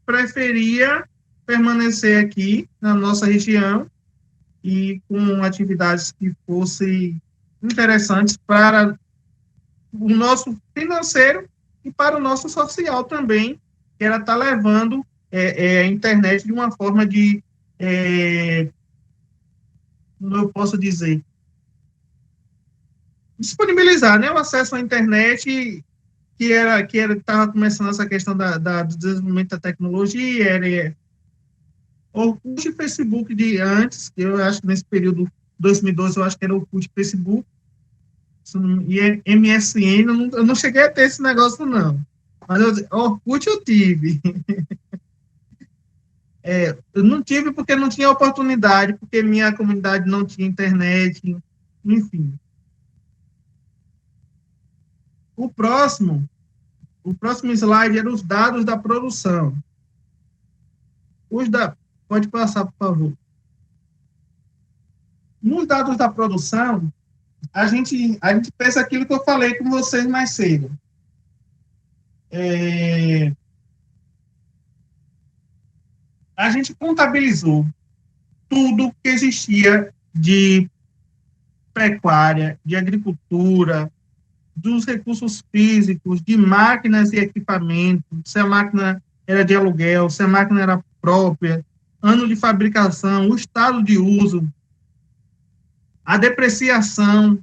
preferia permanecer aqui na nossa região e com atividades que fossem interessantes para o nosso financeiro e para o nosso social também, que era estar levando a internet de uma forma de, como eu posso dizer, disponibilizar, né, o acesso à internet, que estava começando essa questão do desenvolvimento da tecnologia, era Orkut e Facebook de antes, eu acho que nesse período 2012, eu acho que era Orkut e Facebook, e MSN, eu não cheguei a ter esse negócio, não. Mas Orkut eu tive. Eu não tive porque não tinha oportunidade, porque minha comunidade não tinha internet, enfim. O próximo slide era os dados da produção. Pode passar, por favor. Nos dados da produção, a gente pensa aquilo que eu falei com vocês mais cedo. A gente contabilizou tudo que existia de pecuária, de agricultura, dos recursos físicos, de máquinas e equipamentos, se a máquina era de aluguel, se a máquina era própria, ano de fabricação, o estado de uso, a depreciação,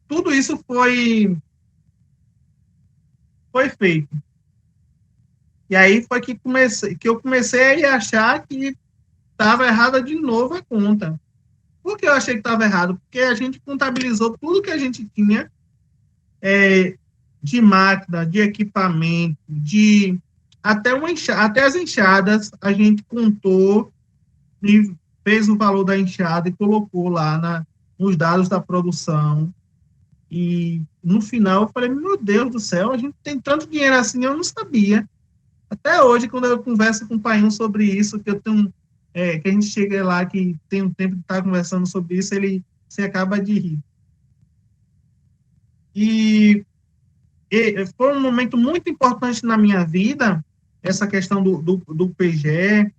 tudo isso foi feito. E aí foi que eu comecei a achar que estava errada de novo a conta. Por que eu achei que estava errado? Porque a gente contabilizou tudo que a gente tinha de máquina, de equipamento, até as enxadas, a gente contou e fez o valor da enxada e colocou lá nos dados da produção. E no final eu falei, meu Deus do céu, a gente tem tanto dinheiro assim, eu não sabia. Até hoje, quando eu converso com o Painho sobre isso, que eu tenho, que a gente chega lá, que tem um tempo de estar conversando sobre isso, ele se acaba de rir. E foi um momento muito importante na minha vida, essa questão do PGE,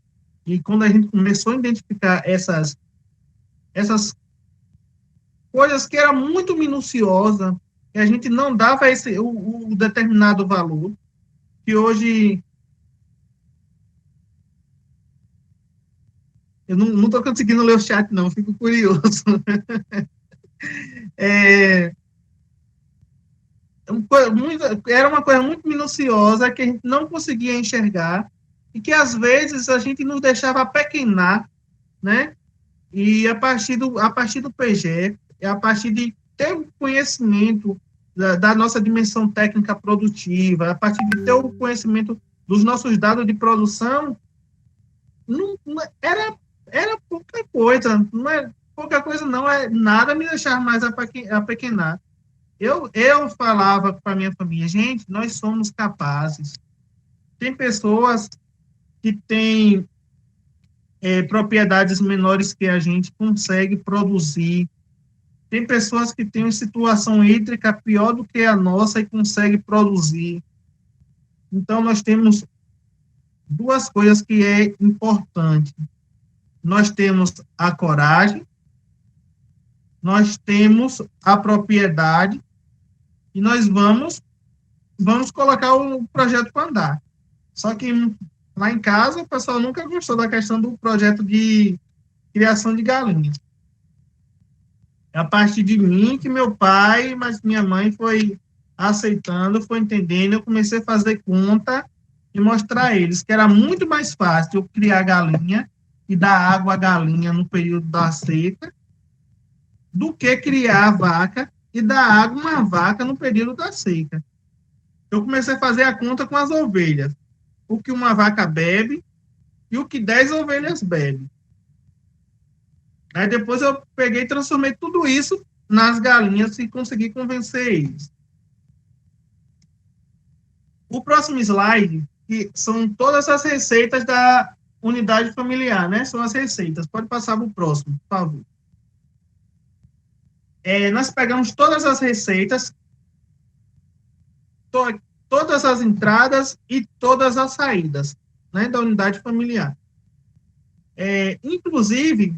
e quando a gente começou a identificar essas coisas que era muito minuciosa, e a gente não dava o determinado valor, que hoje eu não estou conseguindo ler o chat, não, fico curioso. Era uma coisa muito minuciosa que a gente não conseguia enxergar e que, às vezes, a gente nos deixava apequenar, né? E a partir do PGE, a partir de ter o conhecimento da nossa dimensão técnica produtiva, a partir de ter o conhecimento dos nossos dados de produção, era pouca coisa, não é pouca coisa, não, nada me deixava mais apequenar. Eu falava para a minha família, gente, nós somos capazes. Tem pessoas que têm propriedades menores que a gente consegue produzir. Tem pessoas que têm uma situação hídrica pior do que a nossa e consegue produzir. Então, nós temos duas coisas que é importante. Nós temos a coragem, nós temos a propriedade e nós vamos colocar o projeto para andar. Só que lá em casa o pessoal nunca gostou da questão do projeto de criação de galinhas. É a partir de mim que meu pai, mas minha mãe foi aceitando, foi entendendo, eu comecei a fazer conta e mostrar a eles que era muito mais fácil eu criar galinha e dar água à galinha no período da seca do que criar a vaca e dar água a uma vaca no período da seca. Eu comecei a fazer a conta com as ovelhas. O que uma vaca bebe e o que 10 ovelhas bebem. Aí depois eu peguei e transformei tudo isso nas galinhas e consegui convencer eles. O próximo slide, que são todas as receitas da unidade familiar, né? São as receitas. Pode passar para o próximo, por favor. Nós pegamos todas as receitas, todas as entradas e todas as saídas, né, da unidade familiar. Inclusive,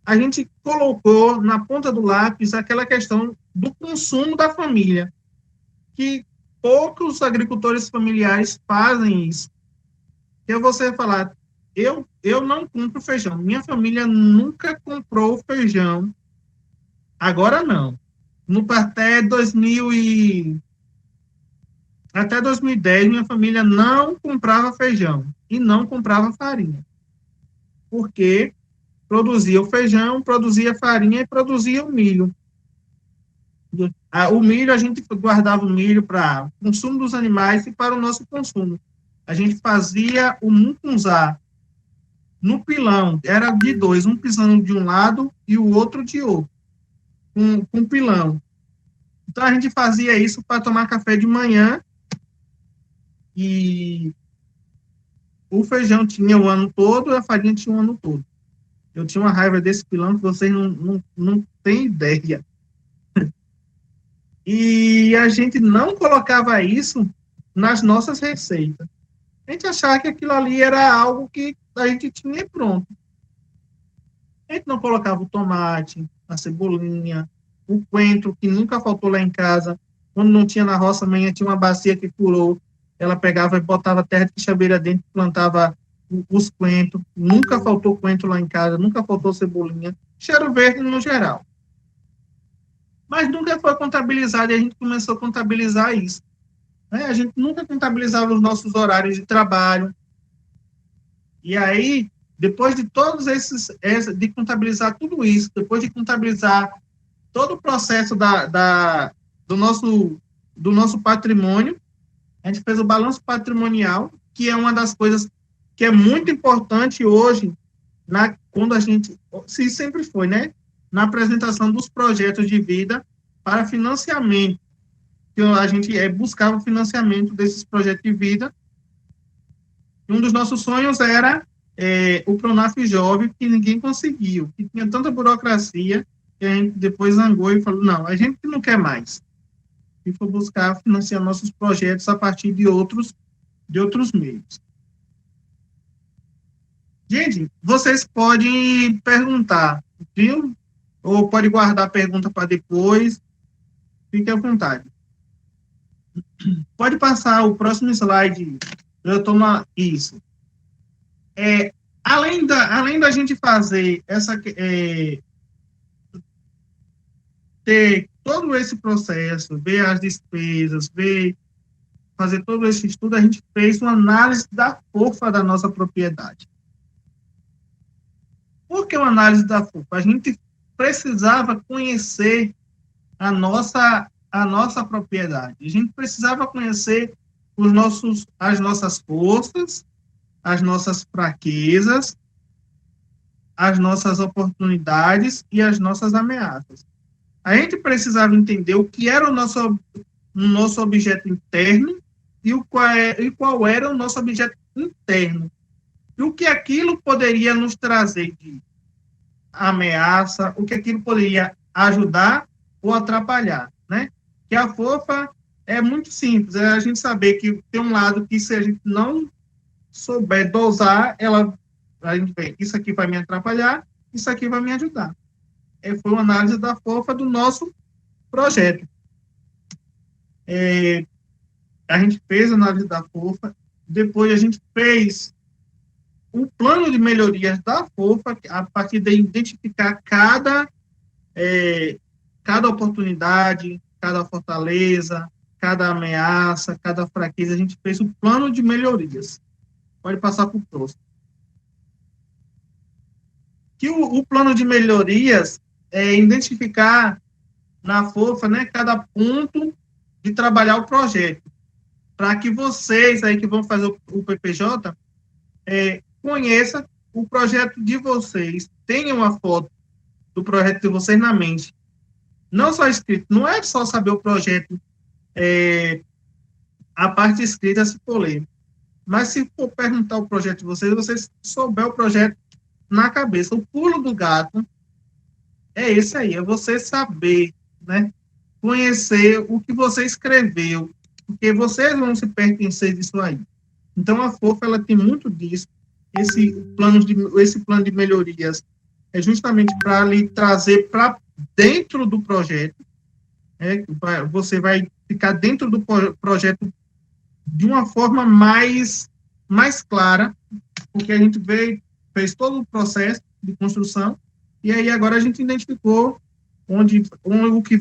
a gente colocou na ponta do lápis aquela questão do consumo da família, que poucos agricultores familiares fazem isso. Eu vou falar, eu não compro feijão, minha família nunca comprou feijão, agora não. Até 2010, minha família não comprava feijão e não comprava farinha. Porque produzia o feijão, produzia farinha e produzia o milho. O milho, a gente guardava o milho para consumo dos animais e para o nosso consumo. A gente fazia o mucunzá no pilão, era de dois, um pisando de um lado e o outro de outro, com pilão. Então, a gente fazia isso para tomar café de manhã e o feijão tinha o ano todo e a farinha tinha o ano todo. Eu tinha uma raiva desse pilão que vocês não têm ideia. E a gente não colocava isso nas nossas receitas. A gente achava que aquilo ali era algo que a gente tinha pronto. A gente não colocava o tomate, a cebolinha, o coentro, que nunca faltou lá em casa. Quando não tinha na roça, a mãe tinha uma bacia que curou. Ela pegava e botava terra de quixabeira dentro, plantava os coentros. Nunca faltou coentro lá em casa, nunca faltou cebolinha. Cheiro verde no geral. Mas nunca foi contabilizado e a gente começou a contabilizar isso. A gente nunca contabilizava os nossos horários de trabalho. E aí, depois de todos de contabilizar tudo isso, depois de contabilizar todo o processo do nosso patrimônio, a gente fez o balanço patrimonial, que é uma das coisas que é muito importante hoje, quando a gente, se sempre foi, né, na apresentação dos projetos de vida para financiamento, que a gente buscava o financiamento desses projetos de vida. Um dos nossos sonhos era o Pronaf Jovem, que ninguém conseguiu, que tinha tanta burocracia, que a gente depois zangou e falou, não, a gente não quer mais. e for buscar financiar nossos projetos a partir de outros meios. Gente, vocês podem perguntar, viu? Ou pode guardar a pergunta para depois. Fique à vontade. Pode passar o próximo slide. Eu tomo isso. Além da gente fazer ter todo esse processo, ver as despesas, fazer todo esse estudo, a gente fez uma análise da FOFA da nossa propriedade. Por que uma análise da FOFA? A gente precisava conhecer a nossa propriedade. A gente precisava conhecer as nossas forças, as nossas fraquezas, as nossas oportunidades e as nossas ameaças. A gente precisava entender o que era o nosso objeto interno e qual era o nosso objeto interno. E o que aquilo poderia nos trazer de ameaça, o que aquilo poderia ajudar ou atrapalhar, né? Que a FOFA é muito simples, é a gente saber que tem um lado que, se a gente não souber dosar, a gente vê, isso aqui vai me atrapalhar, isso aqui vai me ajudar. Foi uma análise da FOFA do nosso projeto. A gente fez a análise da FOFA, depois a gente fez o plano de melhorias da FOFA, a partir de identificar cada oportunidade, cada fortaleza, cada ameaça, cada fraqueza, a gente fez o plano de melhorias. Pode passar para o próximo. Que o plano de melhorias é identificar na FOFA, né, cada ponto de trabalhar o projeto, para que vocês aí que vão fazer o PPJ conheçam o projeto de vocês, tenham uma foto do projeto de vocês na mente. Não só escrito, não é só saber o projeto, a parte escrita se for ler. Mas se for perguntar o projeto de vocês souber o projeto na cabeça. O pulo do gato é esse aí, é você saber, né, conhecer o que você escreveu, porque vocês vão se pertencer disso aí. Então, a FOFA, ela tem muito disso. Esse plano de melhorias é justamente para lhe trazer para dentro do projeto. Você vai ficar dentro do projeto de uma forma mais clara, porque a gente fez todo o processo de construção, e aí agora a gente identificou o que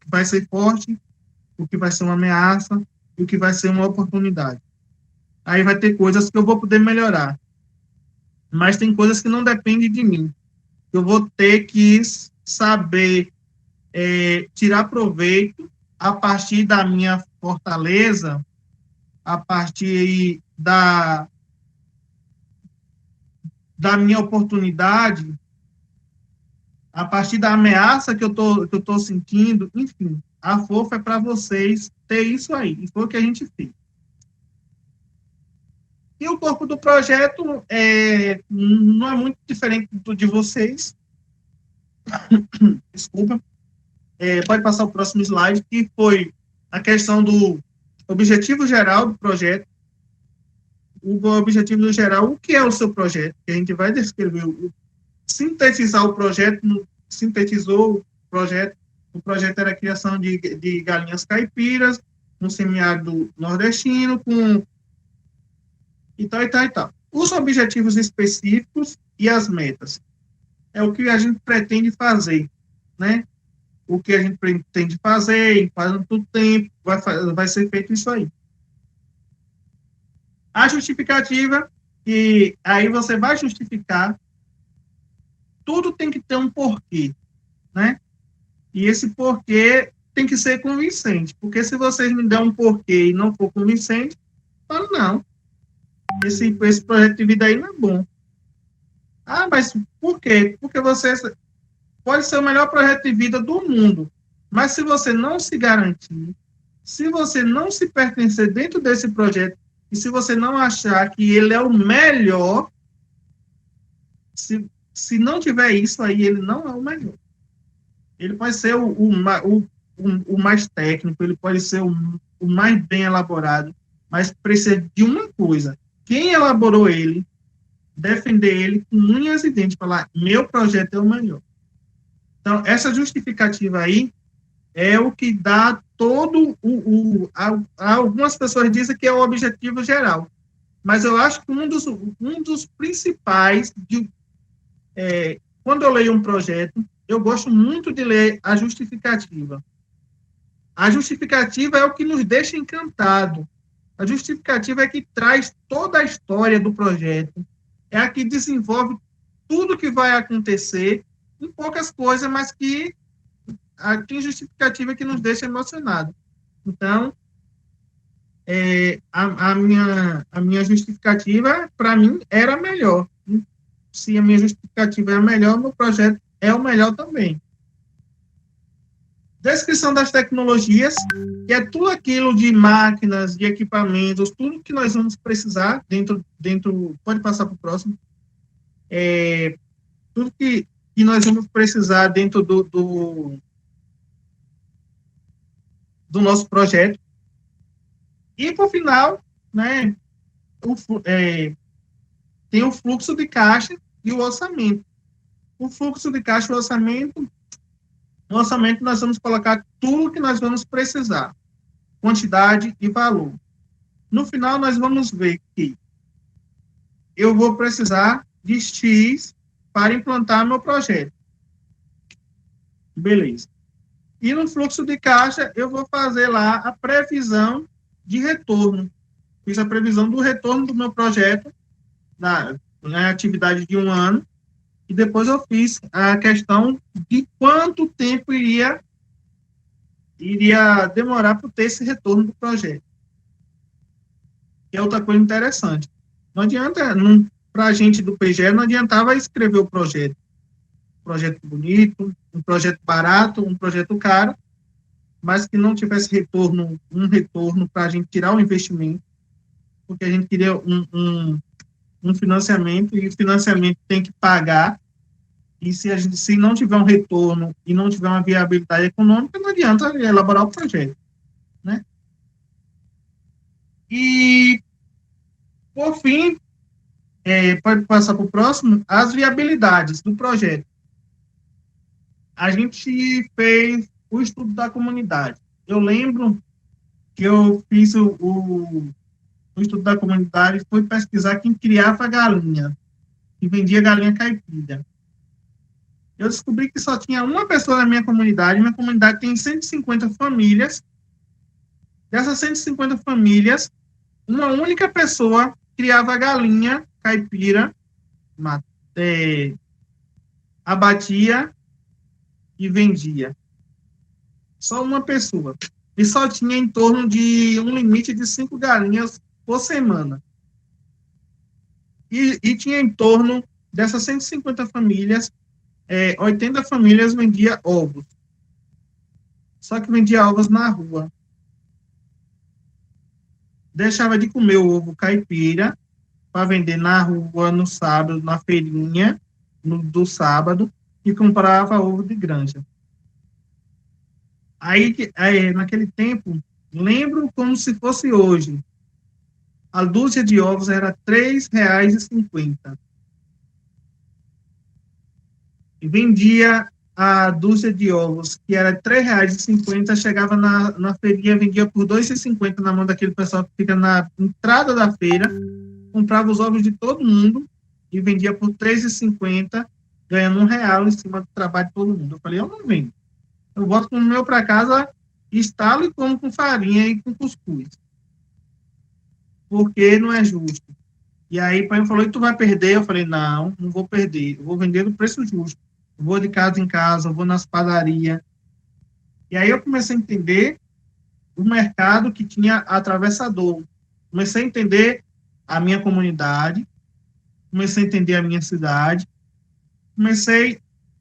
vai ser forte, o que vai ser uma ameaça, e o que vai ser uma oportunidade. Aí vai ter coisas que eu vou poder melhorar, mas tem coisas que não dependem de mim. Eu vou ter que saber tirar proveito a partir da minha fortaleza, a partir da minha oportunidade, a partir da ameaça que eu tô sentindo, enfim. A FOFA é para vocês ter isso aí, e foi o que a gente fez. E o corpo do projeto não é muito diferente do de vocês. Desculpa. Pode passar o próximo slide, que foi a questão do objetivo geral do projeto. O objetivo geral, o que é o seu projeto? Que a gente vai descrever, sintetizar o projeto, sintetizou o projeto. O projeto era a criação de galinhas caipiras, no semiárido nordestino, e tal. Os objetivos específicos e as metas. É o que a gente pretende fazer, né? O que a gente pretende fazer, em quanto tempo vai ser feito isso aí. A justificativa, e aí você vai justificar, tudo tem que ter um porquê, né? E esse porquê tem que ser convincente, porque se vocês me derem um porquê e não for convincente, eu falo, não, esse projeto de vida aí não é bom. Ah, mas por quê? Porque você pode ser o melhor projeto de vida do mundo, mas se você não se garantir, se você não se pertencer dentro desse projeto, e se você não achar que ele é o melhor, se não tiver isso aí, ele não é o melhor. Ele pode ser o mais técnico, ele pode ser o mais bem elaborado, mas precisa de uma coisa: quem elaborou ele, defender ele com unhas e dentes, falar, meu projeto é o melhor. Então, essa justificativa aí é o que dá todo algumas pessoas dizem que é o objetivo geral, mas eu acho que um dos principais, quando eu leio um projeto, eu gosto muito de ler a justificativa. A justificativa é o que nos deixa encantado. A justificativa é que traz toda a história do projeto, é a que desenvolve tudo que vai acontecer em poucas coisas, mas que tem justificativa que nos deixa emocionados. Então, a minha justificativa, para mim, era melhor. Se a minha justificativa é a melhor, meu projeto é o melhor também. Descrição das tecnologias, que é tudo aquilo de máquinas, de equipamentos, tudo que nós vamos precisar dentro pode passar para o próximo, tudo que nós vamos precisar dentro do nosso projeto. E, por final, né, tem o fluxo de caixa e o orçamento. O fluxo de caixa e o orçamento, no orçamento nós vamos colocar tudo que nós vamos precisar, quantidade e valor. No final, nós vamos ver que eu vou precisar de X para implantar meu projeto. Beleza. E no fluxo de caixa, eu vou fazer lá a previsão de retorno. Fiz a previsão do retorno do meu projeto na atividade de 1 ano, e depois eu fiz a questão de quanto tempo iria demorar para ter esse retorno do projeto. Que é outra coisa interessante. Não adianta, para a gente do PGE, não adiantava escrever o projeto. Um projeto bonito, um projeto barato, um projeto caro, mas que não tivesse um retorno para a gente tirar o investimento, porque a gente queria um financiamento, e o financiamento tem que pagar, e se não tiver um retorno e não tiver uma viabilidade econômica, não adianta elaborar o projeto, né? E, por fim, pode passar para o próximo, as viabilidades do projeto. A gente fez o estudo da comunidade. Eu lembro que eu fiz o estudo da comunidade, fui pesquisar quem criava galinha, e vendia galinha caipira. Eu descobri que só tinha uma pessoa na minha comunidade tem 150 famílias. Dessas 150 famílias, uma única pessoa criava galinha caipira, abatia e vendia. Só uma pessoa. E só tinha em torno de um limite de 5 galinhas por semana. E tinha em torno dessas 150 famílias, 80 famílias vendia ovos. Só que vendia ovos na rua. Deixava de comer o ovo caipira para vender na rua, no sábado, na feirinha, do sábado, e comprava ovo de granja. Aí, naquele tempo, lembro como se fosse hoje. A dúzia de ovos era R$ 3,50. E vendia a dúzia de ovos, que era R$ 3,50, chegava na feirinha, vendia por R$ 2,50 na mão daquele pessoal que fica na entrada da feira, comprava os ovos de todo mundo e vendia por R$ 3,50, ganhando R$ 1 em cima do trabalho de todo mundo. Eu falei, eu não vendo. Eu boto com o meu para casa, estalo e como com farinha e com cuscuz. Porque não é justo. E aí o pai falou, e tu vai perder? Eu falei, não vou perder. Eu vou vender no preço justo. Eu vou de casa em casa, eu vou nas padarias. E aí eu comecei a entender o mercado que tinha atravessador. Comecei a entender a minha comunidade, comecei a entender a minha cidade, comecei a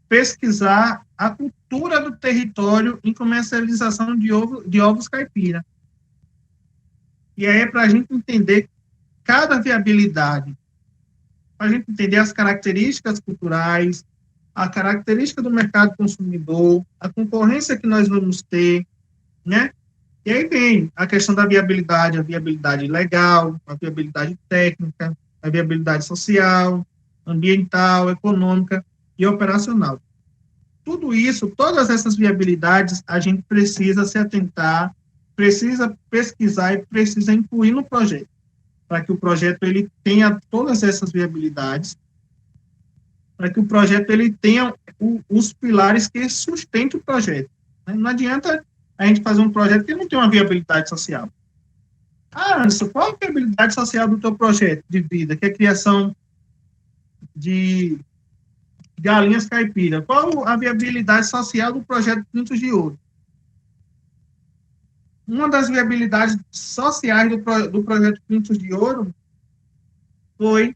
pesquisar a cultura do território em comercialização de ovos caipira. E aí é para a gente entender cada viabilidade, para a gente entender as características culturais, a característica do mercado consumidor, a concorrência que nós vamos ter, né? E aí vem a questão da viabilidade, a viabilidade legal, a viabilidade técnica, a viabilidade social, ambiental, econômica e operacional. Tudo isso, todas essas viabilidades, a gente precisa se atentar, precisa pesquisar e precisa incluir no projeto, para que o projeto ele tenha todas essas viabilidades, para que o projeto ele tenha os pilares que sustentam o projeto. Não adianta a gente fazer um projeto que não tem uma viabilidade social. Anderson, qual a viabilidade social do teu projeto de vida, que é a criação de galinhas caipira? Qual a viabilidade social do projeto Pintos de Ouro? Uma das viabilidades sociais do projeto Pintos de Ouro foi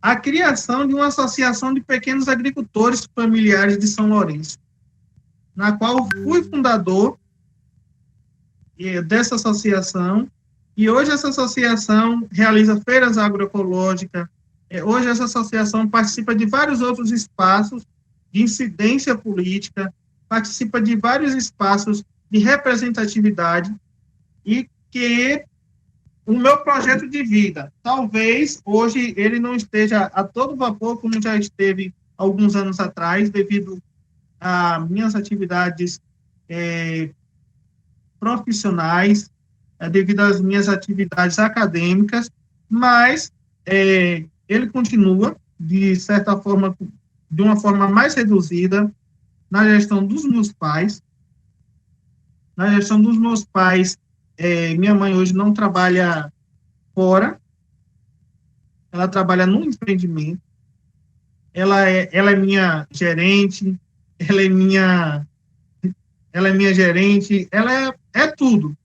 a criação de uma associação de pequenos agricultores familiares de São Lourenço, na qual fui fundador dessa associação, e hoje essa associação realiza feiras agroecológicas, hoje essa associação participa de vários outros espaços de incidência política, participa de vários espaços de representatividade, e que o meu projeto de vida, talvez hoje ele não esteja a todo vapor, como já esteve alguns anos atrás, devido a minhas atividades profissionais, devido às minhas atividades acadêmicas, mas ele continua, de certa forma, de uma forma mais reduzida, na gestão dos meus pais. Na gestão dos meus pais, minha mãe hoje não trabalha fora, ela trabalha no empreendimento, ela é minha gerente, ela é minha gerente, ela é tudo,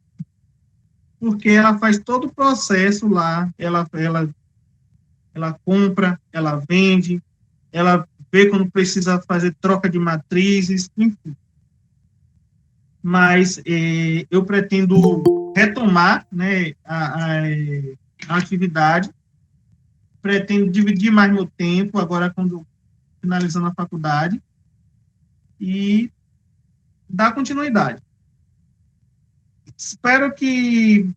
porque ela faz todo o processo lá, ela compra, ela vende, ela vê quando precisa fazer troca de matrizes, enfim. Mas eu pretendo retomar, né, a atividade, pretendo dividir mais meu tempo, agora quando finalizando a faculdade, e dar continuidade. Espero que...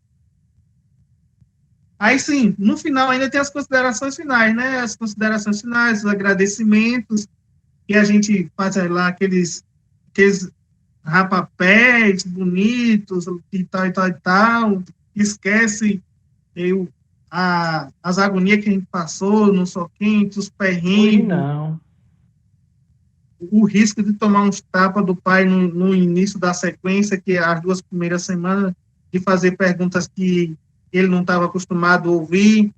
Aí sim, no final ainda tem as considerações finais, né? As considerações finais, os agradecimentos, que a gente faz lá aqueles rapapés bonitos, e tal, esquece as agonias que a gente passou no sol quente, os perrengues, não. O risco de tomar uns tapas do pai no início da sequência, que é as 2 primeiras semanas, de fazer perguntas que ele não estava acostumado a ouvir.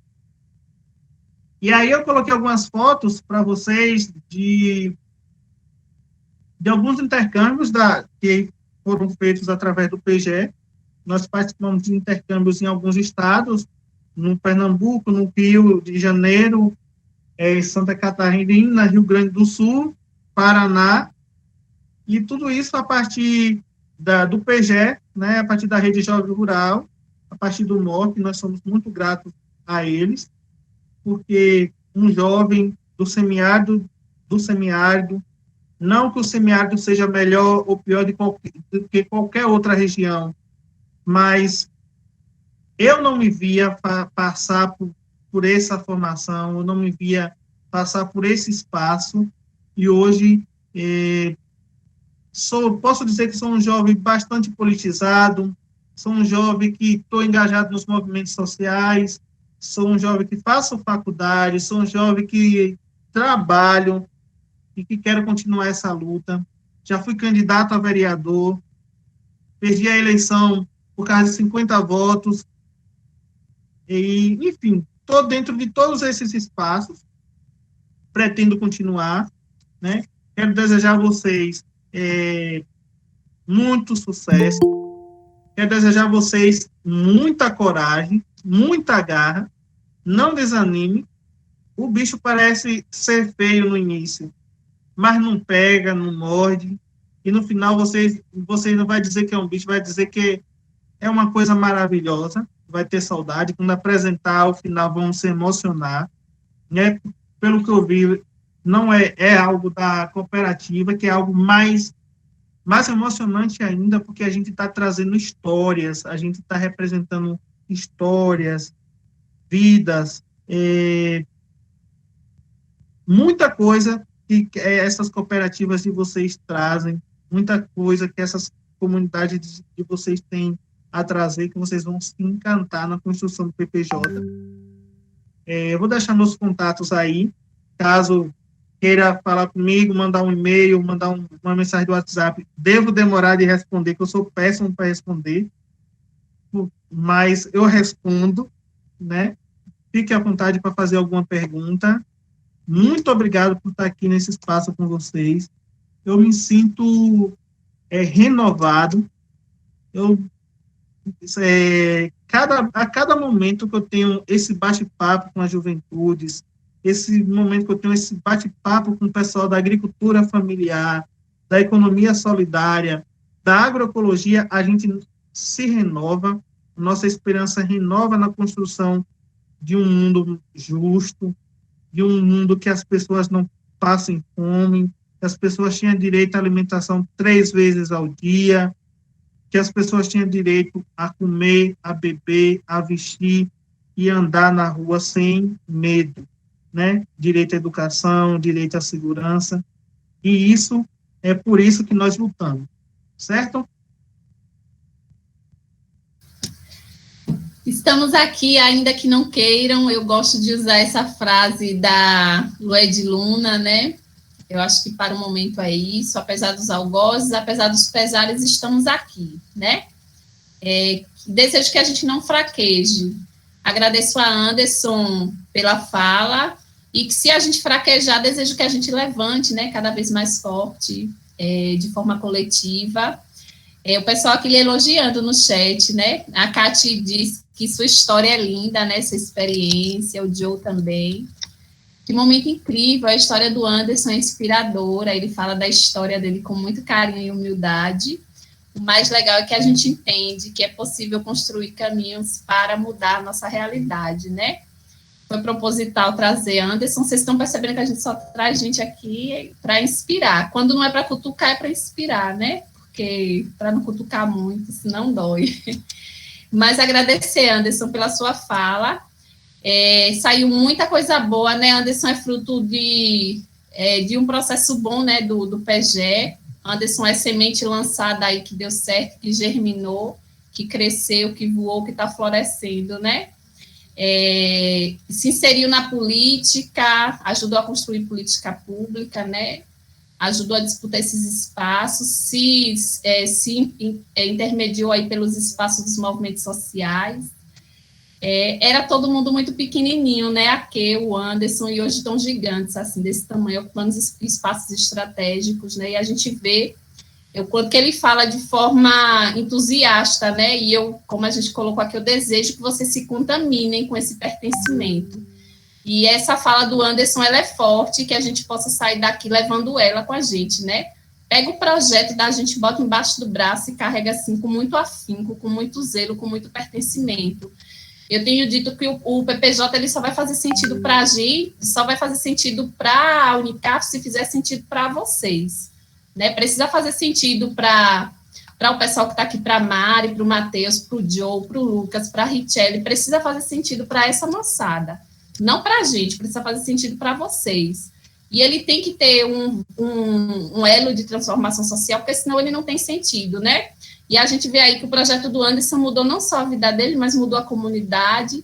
E aí eu coloquei algumas fotos para vocês de alguns intercâmbios que foram feitos através do PGE. Nós participamos de intercâmbios em alguns estados, no Pernambuco, no Rio de Janeiro, Santa Catarina, Rio Grande do Sul, Paraná, e tudo isso a partir do PGE, né, a partir da Rede Jovem Rural, a partir do MOC. Nós somos muito gratos a eles, porque um jovem do semiárido, não que o semiárido seja melhor ou pior do que qualquer outra região, mas eu não me via passar por essa formação, eu não me via passar por esse espaço, e hoje posso dizer que sou um jovem bastante politizado, sou um jovem que estou engajado nos movimentos sociais, sou um jovem que faço faculdade, sou um jovem que trabalho e que quero continuar essa luta. Já fui candidato a vereador, perdi a eleição por causa de 50 votos, e, enfim, estou dentro de todos esses espaços, pretendo continuar, né? Quero desejar a vocês muito sucesso, quero desejar a vocês muita coragem, muita garra, não desanime. O bicho parece ser feio no início, mas não pega, não morde, e no final você não vai dizer que é um bicho, vai dizer que é uma coisa maravilhosa, vai ter saudade, quando apresentar, ao final vão se emocionar, né? Pelo que eu vi, não é algo da cooperativa, que é algo mais emocionante ainda, porque a gente está trazendo histórias, a gente está representando histórias, vidas, muita coisa que essas cooperativas de vocês trazem, muita coisa que essas comunidades de vocês têm a trazer, que vocês vão se encantar na construção do PPJ. Eu vou deixar meus contatos aí, caso queira falar comigo, mandar um e-mail, mandar uma mensagem do WhatsApp. Devo demorar de responder, que eu sou péssimo para responder, mas eu respondo, né? Fique à vontade para fazer alguma pergunta. Muito obrigado por estar aqui nesse espaço com vocês. Eu me sinto renovado. A cada momento que eu tenho esse bate-papo com as juventudes, esse momento que eu tenho esse bate-papo com o pessoal da agricultura familiar, da economia solidária, da agroecologia, a gente se renova, nossa esperança renova na construção de um mundo justo, de um mundo que as pessoas não passem fome, que as pessoas tenham direito à alimentação 3 vezes ao dia, que as pessoas tenham direito a comer, a beber, a vestir e andar na rua sem medo, né? Direito à educação, direito à segurança, e isso é por isso que nós lutamos, certo? Estamos aqui, ainda que não queiram, eu gosto de usar essa frase da Lued Luna, né? Eu acho que para o momento é isso, apesar dos algozes, apesar dos pesares, estamos aqui, né? Desejo que a gente não fraqueje. Agradeço a Anderson pela fala, e que se a gente fraquejar, desejo que a gente levante, né, cada vez mais forte, de forma coletiva. O pessoal aqui lhe elogiando no chat, né? A Cati diz que sua história é linda, né? Sua experiência, o Joe também. Que momento incrível, a história do Anderson é inspiradora, ele fala da história dele com muito carinho e humildade. O mais legal é que a gente entende que é possível construir caminhos para mudar a nossa realidade, né? Foi proposital trazer Anderson, vocês estão percebendo que a gente só traz gente aqui para inspirar. Quando não é para cutucar, é para inspirar, né? Porque para não cutucar muito, senão dói. Mas agradecer, Anderson, pela sua fala. Saiu muita coisa boa, né? Anderson é fruto de um processo bom, né? Do PGE. Anderson é semente lançada aí que deu certo, que germinou, que cresceu, que voou, que está florescendo, né? Se inseriu na política, ajudou a construir política pública, né? Ajudou a disputar esses espaços, se intermediou aí pelos espaços dos movimentos sociais. Era todo mundo muito pequenininho, né? Aqui, o Anderson, e hoje estão gigantes, assim, desse tamanho, ocupando espaços estratégicos, né? E a gente vê o quanto que ele fala de forma entusiasta, né? E eu, como a gente colocou aqui, eu desejo que vocês se contaminem com esse pertencimento. E essa fala do Anderson, ela é forte, que a gente possa sair daqui levando ela com a gente, né? Pega o projeto da gente, bota embaixo do braço e carrega assim com muito afinco, com muito zelo, com muito pertencimento. Eu tenho dito que o PPJ ele só vai fazer sentido para a gente, só vai fazer sentido para a Unicaf se fizer sentido para vocês, né? Precisa fazer sentido para o pessoal que está aqui, para a Mari, para o Matheus, para o Joe, para o Lucas, para a Richelle, precisa fazer sentido para essa moçada, não para a gente, precisa fazer sentido para vocês. E ele tem que ter um elo de transformação social, porque senão ele não tem sentido, né? E a gente vê aí que o projeto do Anderson mudou não só a vida dele, mas mudou a comunidade,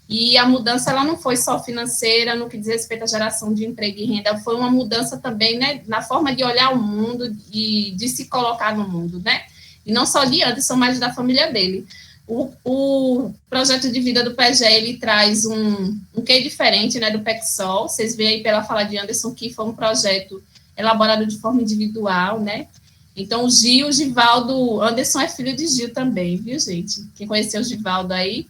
e a mudança ela não foi só financeira, no que diz respeito à geração de emprego e renda, foi uma mudança também, né, na forma de olhar o mundo e de se colocar no mundo, né? E não só de Anderson, mas da família dele. O projeto de vida do PGE, ele traz um quê diferente, né, do PECSOL. Vocês veem aí pela fala de Anderson que foi um projeto elaborado de forma individual, né? Então, o Gil, o Givaldo, Anderson é filho de Gil também, viu, gente? Quem conheceu o Givaldo aí?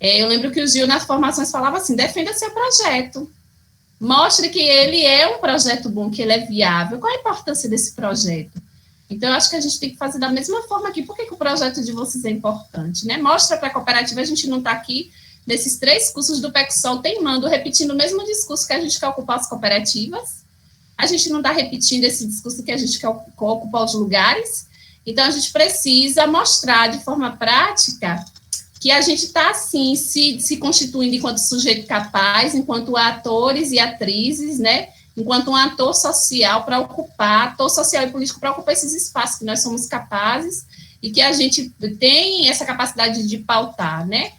Eu lembro que o Gil, nas formações, falava assim, defenda seu projeto. Mostre que ele é um projeto bom, que ele é viável. Qual a importância desse projeto? Então, eu acho que a gente tem que fazer da mesma forma aqui. Por que o projeto de vocês é importante, né? Mostra para a cooperativa, a gente não está aqui, nesses 3 cursos do PECSOL, teimando, repetindo o mesmo discurso que a gente quer ocupar as cooperativas. a gente não está repetindo esse discurso que a gente quer ocupar os lugares. Então, a gente precisa mostrar de forma prática que a gente está, assim, se constituindo enquanto sujeito capaz, enquanto atores e atrizes, né? Enquanto um ator social para ocupar, ator social e político para ocupar esses espaços que nós somos capazes e que a gente tem essa capacidade de pautar, né?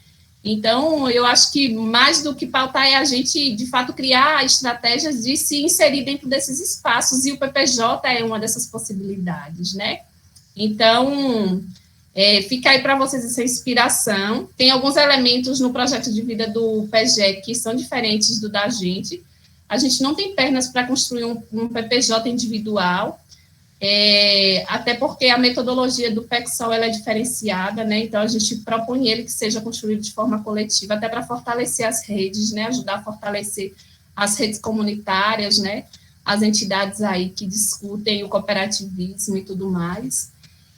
Então, eu acho que mais do que pautar é a gente, de fato, criar estratégias de se inserir dentro desses espaços, e o PPJ é uma dessas possibilidades, né? Então, fica aí para vocês essa inspiração. Tem alguns elementos no projeto de vida do PGE que são diferentes do da gente. A gente não tem pernas para construir um PPJ individual, até porque a metodologia do PECSOL ela é diferenciada, né? Então, a gente propõe ele que seja construído de forma coletiva, até para fortalecer as redes, né? Ajudar a fortalecer as redes comunitárias, né? As entidades aí que discutem o cooperativismo e tudo mais.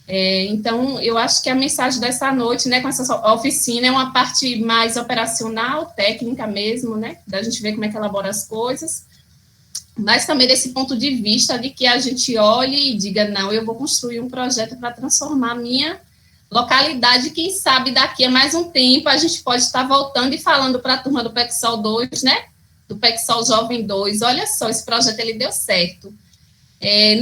Então, eu acho que a mensagem dessa noite, né, com essa oficina, é uma parte mais operacional, técnica mesmo, né, da gente ver como é que elabora as coisas, mas também desse ponto de vista de que a gente olhe e diga, não, eu vou construir um projeto para transformar a minha localidade, quem sabe daqui a mais um tempo a gente pode estar voltando e falando para a turma do PECSOL 2, né, do PECSOL Jovem 2, olha só, esse projeto ele deu certo.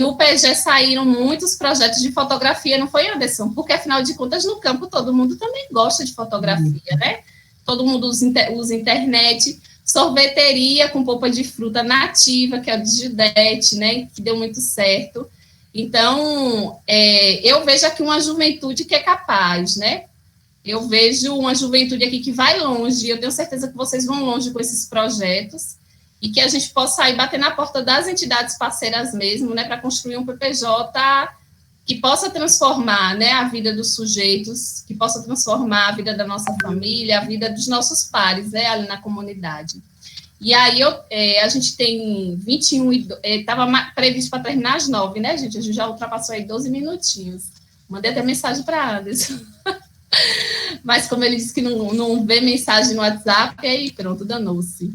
No PG saíram muitos projetos de fotografia, não foi, Anderson? Porque, afinal de contas, no campo todo mundo também gosta de fotografia, né? Todo mundo usa internet, sorveteria com polpa de fruta nativa, que é o Digidete, né? Que deu muito certo. Então, eu vejo aqui uma juventude que é capaz, né? Eu vejo uma juventude aqui que vai longe, eu tenho certeza que vocês vão longe com esses projetos, e que a gente possa ir bater na porta das entidades parceiras mesmo, né, para construir um PPJ que possa transformar, né, a vida dos sujeitos, que possa transformar a vida da nossa família, a vida dos nossos pares, né, ali na comunidade. E aí a gente tem 21, estava previsto para terminar às 9, né, gente? A gente já ultrapassou aí 12 minutinhos. Mandei até mensagem para Anderson. Mas como ele disse que não vê mensagem no WhatsApp, aí pronto, danou-se.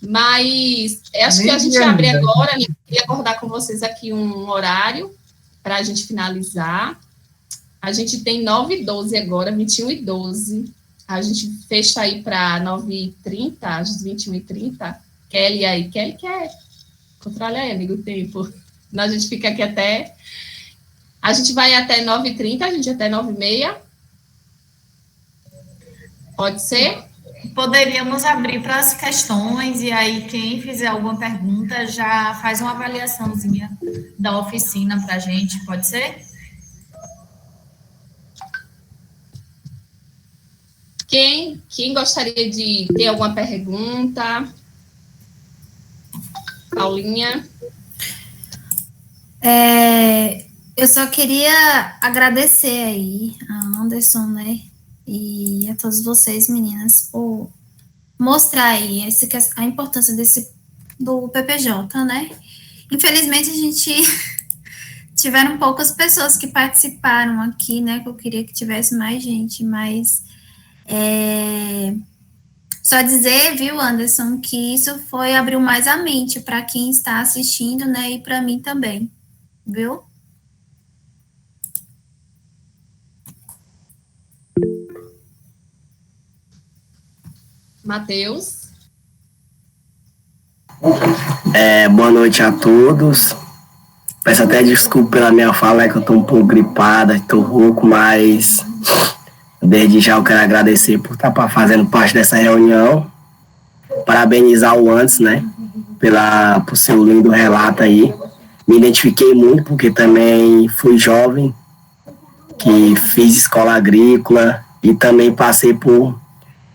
Mas acho que a gente abre agora, né? Queria acordar com vocês aqui um horário para a gente finalizar. A gente tem 9h12 agora, 21h12. A gente fecha aí para 9h30, às 21h30. Kelly aí, Kelly quer. Controle aí, amigo, o tempo. A gente fica aqui até... A gente vai até 9h30, a gente até 9h30. Pode ser? Poderíamos abrir para as questões, e aí quem fizer alguma pergunta já faz uma avaliaçãozinha da oficina para a gente, pode ser? Quem gostaria de ter alguma pergunta? Paulinha? Eu só queria agradecer aí a Anderson, né? E a todos vocês, meninas, por mostrar aí a importância do PPJ, né? Infelizmente, a gente tiveram poucas pessoas que participaram aqui, né? Que eu queria que tivesse mais gente, mas só dizer, viu, Anderson, que isso abriu mais a mente para quem está assistindo, né? E para mim também, viu? Matheus. Boa noite a todos. Peço até desculpa pela minha fala, que eu estou um pouco gripada, estou rouco, mas desde já eu quero agradecer por estar fazendo parte dessa reunião. Parabenizar o Anderson, né, por seu lindo relato aí. Me identifiquei muito, porque também fui jovem, que fiz escola agrícola e também passei por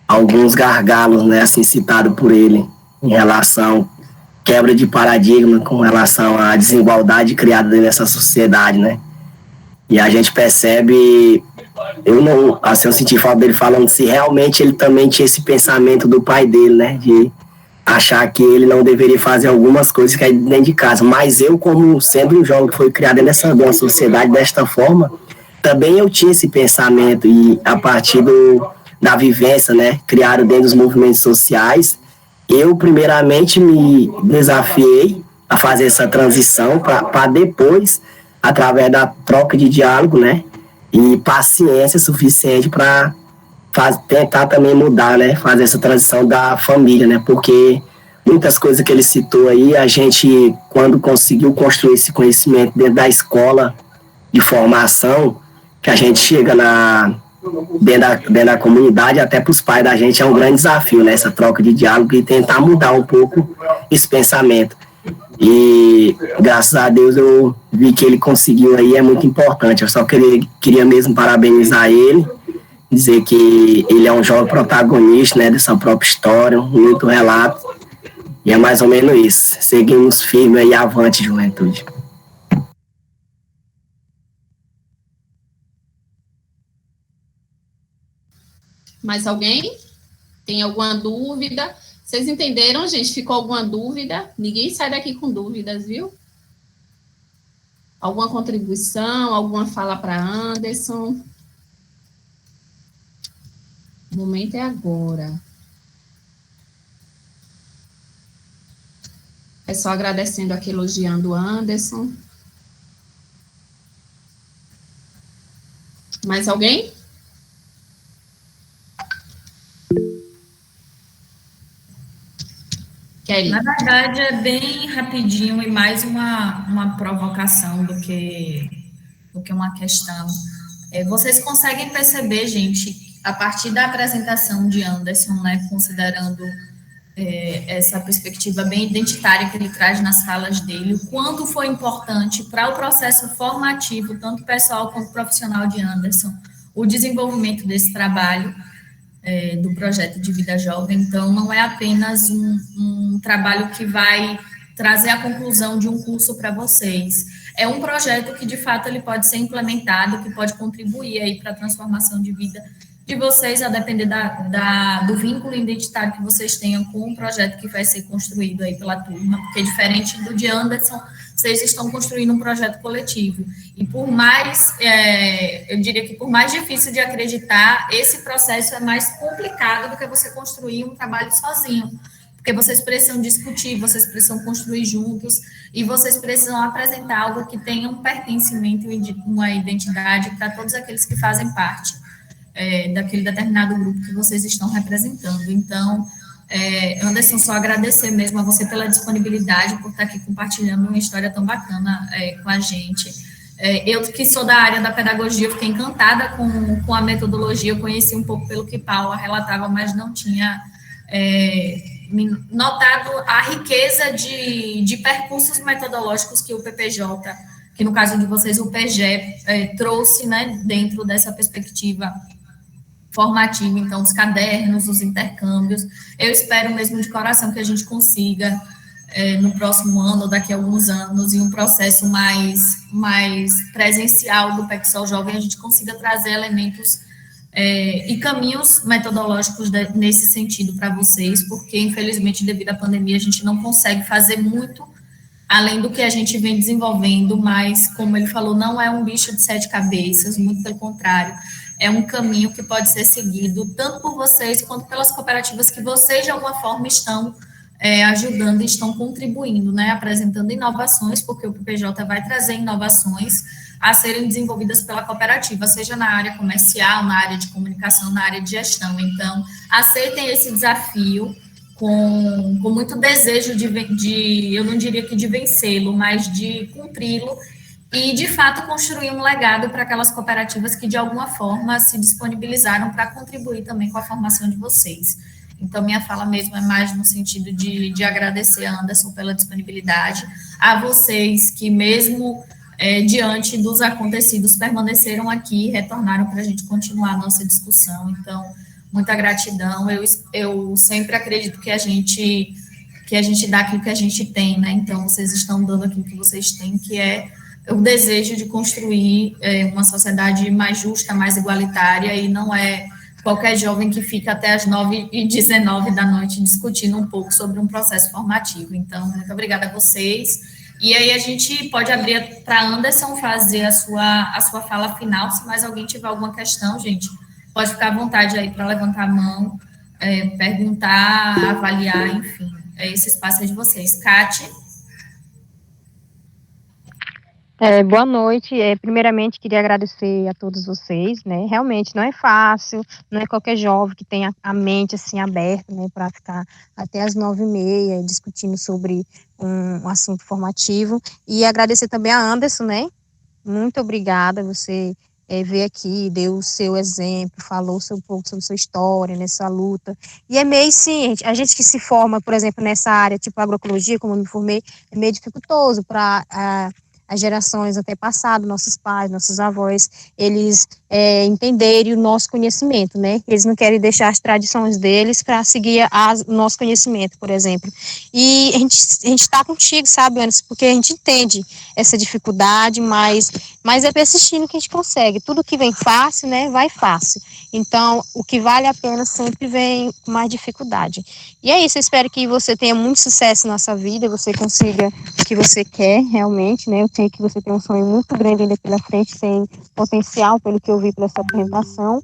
alguns gargalos, né, assim, citado por ele, em relação à quebra de paradigma com relação à desigualdade criada nessa sociedade, né? E a gente percebe, eu senti falta dele falando se realmente ele também tinha esse pensamento do pai dele, né, de achar que ele não deveria fazer algumas coisas que é dentro de casa. Mas eu, como sendo um jovem que foi criado numa sociedade desta forma, também eu tinha esse pensamento, e a partir da vivência, né, criado dentro dos movimentos sociais, eu primeiramente me desafiei a fazer essa transição para depois, através da troca de diálogo, né, e paciência suficiente para tentar também mudar, né, fazer essa transição da família, né, porque muitas coisas que ele citou aí, a gente, quando conseguiu construir esse conhecimento dentro da escola de formação, que a gente chega dentro da comunidade, até para os pais da gente, é um grande desafio, né, essa troca de diálogo e tentar mudar um pouco esse pensamento. E graças a Deus eu vi que ele conseguiu aí, é muito importante. Eu só queria mesmo parabenizar ele, dizer que ele é um jovem protagonista, né, dessa própria história, muito relato, e é mais ou menos isso. Seguimos firme aí, avante, juventude. Mais alguém? Tem alguma dúvida? Vocês entenderam, gente? Ficou alguma dúvida? Ninguém sai daqui com dúvidas, viu? Alguma contribuição, alguma fala para Anderson? O momento é agora. É só agradecendo aqui, elogiando o Anderson. Mais alguém? Kelly. Na verdade, é bem rapidinho e mais uma provocação do que uma questão. Vocês conseguem perceber, gente, a partir da apresentação de Anderson, né, considerando essa perspectiva bem identitária que ele traz nas falas dele, o quanto foi importante para o processo formativo, tanto pessoal quanto profissional de Anderson, o desenvolvimento desse trabalho, do projeto de vida jovem. Então, não é apenas um trabalho que vai trazer a conclusão de um curso para vocês. É um projeto que, de fato, ele pode ser implementado, que pode contribuir aí para a transformação de vida de vocês, a depender do vínculo identitário que vocês tenham com o projeto que vai ser construído aí pela turma, porque diferente do de Anderson, vocês estão construindo um projeto coletivo. E por mais, eu diria que por mais difícil de acreditar, esse processo é mais complicado do que você construir um trabalho sozinho, porque vocês precisam discutir, vocês precisam construir juntos, e vocês precisam apresentar algo que tenha um pertencimento e uma identidade para todos aqueles que fazem parte daquele determinado grupo que vocês estão representando. Então, Anderson, só agradecer mesmo a você pela disponibilidade, por estar aqui compartilhando uma história tão bacana com a gente. Eu que sou da área da pedagogia, fiquei encantada com a metodologia, eu conheci um pouco pelo que Paula relatava, mas não tinha notado a riqueza de percursos metodológicos que o PPJ, que no caso de vocês o PGE, trouxe, né, dentro dessa perspectiva formativa. Então, os cadernos, os intercâmbios. Eu espero mesmo de coração que a gente consiga, no próximo ano, ou daqui a alguns anos, em um processo mais presencial do PECSOL Jovem, a gente consiga trazer elementos e caminhos metodológicos nesse sentido para vocês, porque, infelizmente, devido à pandemia, a gente não consegue fazer muito além do que a gente vem desenvolvendo, mas, como ele falou, não é um bicho de 7 cabeças, muito pelo contrário, é um caminho que pode ser seguido tanto por vocês quanto pelas cooperativas que vocês, de alguma forma, estão ajudando e estão contribuindo, né, apresentando inovações, porque o PPJ vai trazer inovações a serem desenvolvidas pela cooperativa, seja na área comercial, na área de comunicação, na área de gestão. Então, aceitem esse desafio com muito desejo de, eu não diria que de vencê-lo, mas de cumpri-lo e, de fato, construir um legado para aquelas cooperativas que, de alguma forma, se disponibilizaram para contribuir também com a formação de vocês. Então, minha fala mesmo é mais no sentido de agradecer a Anderson pela disponibilidade, a vocês que, mesmo diante dos acontecidos, permaneceram aqui e retornaram para a gente continuar a nossa discussão. Então, muita gratidão. Eu sempre acredito que a gente dá aquilo que a gente tem, né? Então, vocês estão dando aquilo que vocês têm, que é o desejo de construir uma sociedade mais justa, mais igualitária, e não é qualquer jovem que fica até as 9h19 da noite discutindo um pouco sobre um processo formativo. Então, muito obrigada a vocês. E aí a gente pode abrir para Anderson fazer a sua fala final. Se mais alguém tiver alguma questão, gente, pode ficar à vontade aí para levantar a mão, perguntar, avaliar, enfim. Esse espaço é de vocês. Kátia? Boa noite. Primeiramente, queria agradecer a todos vocês, né? Realmente não é fácil, não é qualquer jovem que tenha a mente assim aberta, né, para ficar até as 9h30 discutindo sobre um assunto formativo. E agradecer também a Anderson, né? Muito obrigada. Você veio aqui, deu o seu exemplo, falou um pouco sobre sua história, nessa luta. E é meio, sim, a gente que se forma, por exemplo, nessa área, tipo agroecologia, como eu me formei, é meio dificultoso para as gerações antepassadas, nossos pais, nossos avós, eles entenderem o nosso conhecimento, né? Eles não querem deixar as tradições deles para seguir o nosso conhecimento, por exemplo. E a gente está contigo, sabe, Anderson, porque a gente entende essa dificuldade, mas é persistindo que a gente consegue. Tudo que vem fácil, né, vai fácil. Então, o que vale a pena sempre vem com mais dificuldade. E é isso, eu espero que você tenha muito sucesso na sua vida, você consiga o que você quer realmente, né? Eu sei que você tem um sonho muito grande ainda pela frente, tem potencial, pelo que eu vi pela sua apresentação,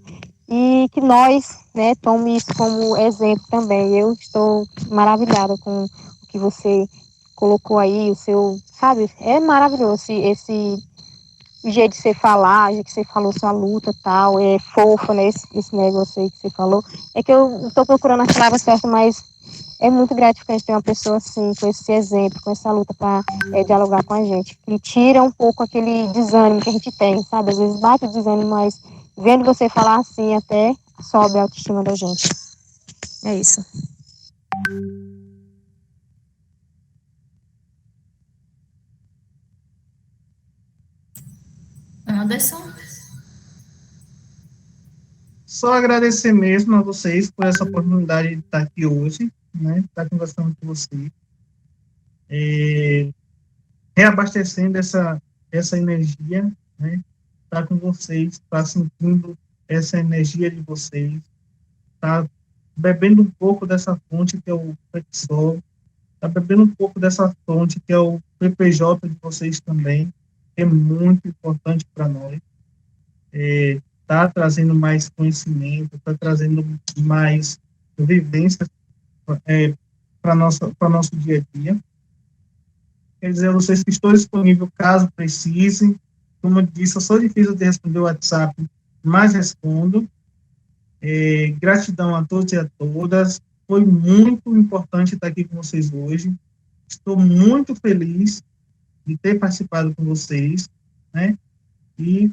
e que nós, né, tome isso como exemplo também. Eu estou maravilhada com o que você colocou aí, o seu, sabe, é maravilhoso esse jeito de você falar, o jeito que você falou sua luta e tal, é fofa, né, esse negócio aí que você falou. É que eu estou procurando as palavras certas, mas é muito gratificante ter uma pessoa assim, com esse exemplo, com essa luta para dialogar com a gente. E tira um pouco aquele desânimo que a gente tem, sabe? Às vezes bate o desânimo, mas vendo você falar assim, até sobe a autoestima da gente. É isso. Anderson? Só agradecer mesmo a vocês por essa oportunidade de estar aqui hoje, né? Estar conversando com vocês. Reabastecendo essa energia, né? Estar com vocês, estar sentindo essa energia de vocês, estar bebendo um pouco dessa fonte que é o PECSOL, estar bebendo um pouco dessa fonte que é o PPJ de vocês também, é muito importante para nós. Está trazendo mais conhecimento, está trazendo mais vivência para nosso dia a dia. Quer dizer, vocês que estou disponível caso precisem. Como eu disse, eu sou difícil de responder o WhatsApp, mas respondo. Gratidão a todos e a todas. Foi muito importante estar aqui com vocês hoje. Estou muito feliz de ter participado com vocês, né? E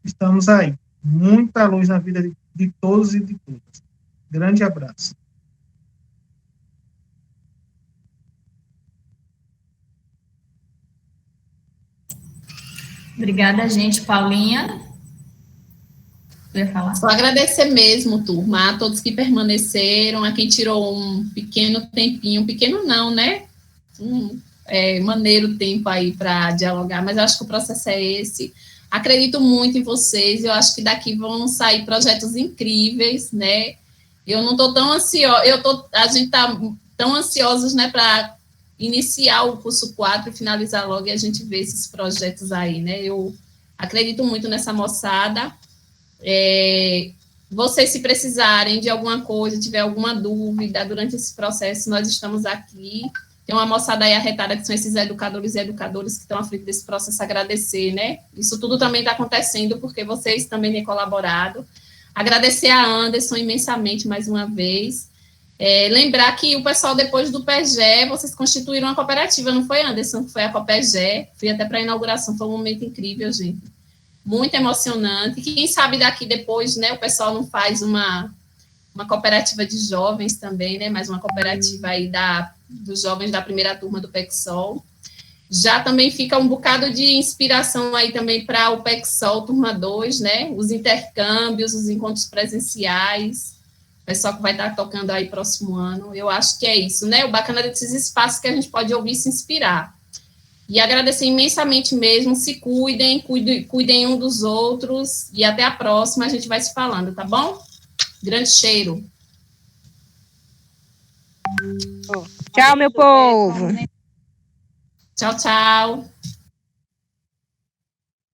estamos aí. Muita luz na vida de todos e de todas. Grande abraço. Obrigada, gente. Paulinha? Eu ia falar. Só agradecer mesmo, turma, a todos que permaneceram, a quem tirou um pequeno tempinho, pequeno não, né? Maneiro tempo aí para dialogar, mas eu acho que o processo é esse. Acredito muito em vocês, eu acho que daqui vão sair projetos incríveis, né? Eu não estou tão ansiosa, a gente está tão ansiosos, né, para iniciar o curso 4 e finalizar logo e a gente ver esses projetos aí, né? Eu acredito muito nessa moçada. Vocês, se precisarem de alguma coisa, tiver alguma dúvida durante esse processo, nós estamos aqui. Tem uma moçada aí arretada, que são esses educadores e educadoras que estão à frente desse processo, agradecer, né? Isso tudo também está acontecendo porque vocês também têm colaborado. Agradecer a Anderson imensamente mais uma vez. Lembrar que o pessoal, depois do PEGE, vocês constituíram uma cooperativa, não foi, Anderson? Foi a COPEGE. Fui até para a inauguração, foi um momento incrível, gente. Muito emocionante. Quem sabe daqui depois, né, o pessoal não faz uma cooperativa de jovens também, né, mais uma cooperativa aí dos jovens da primeira turma do PECSOL. Já também fica um bocado de inspiração aí também para o PECSOL turma 2, né, os intercâmbios, os encontros presenciais, o pessoal que vai estar tocando aí próximo ano. Eu acho que é isso, né, o bacana desses espaços que a gente pode ouvir e se inspirar. E agradecer imensamente mesmo, se cuidem um dos outros, e até a próxima, a gente vai se falando, tá bom? Grande cheiro. Tchau, meu povo. Tchau, tchau.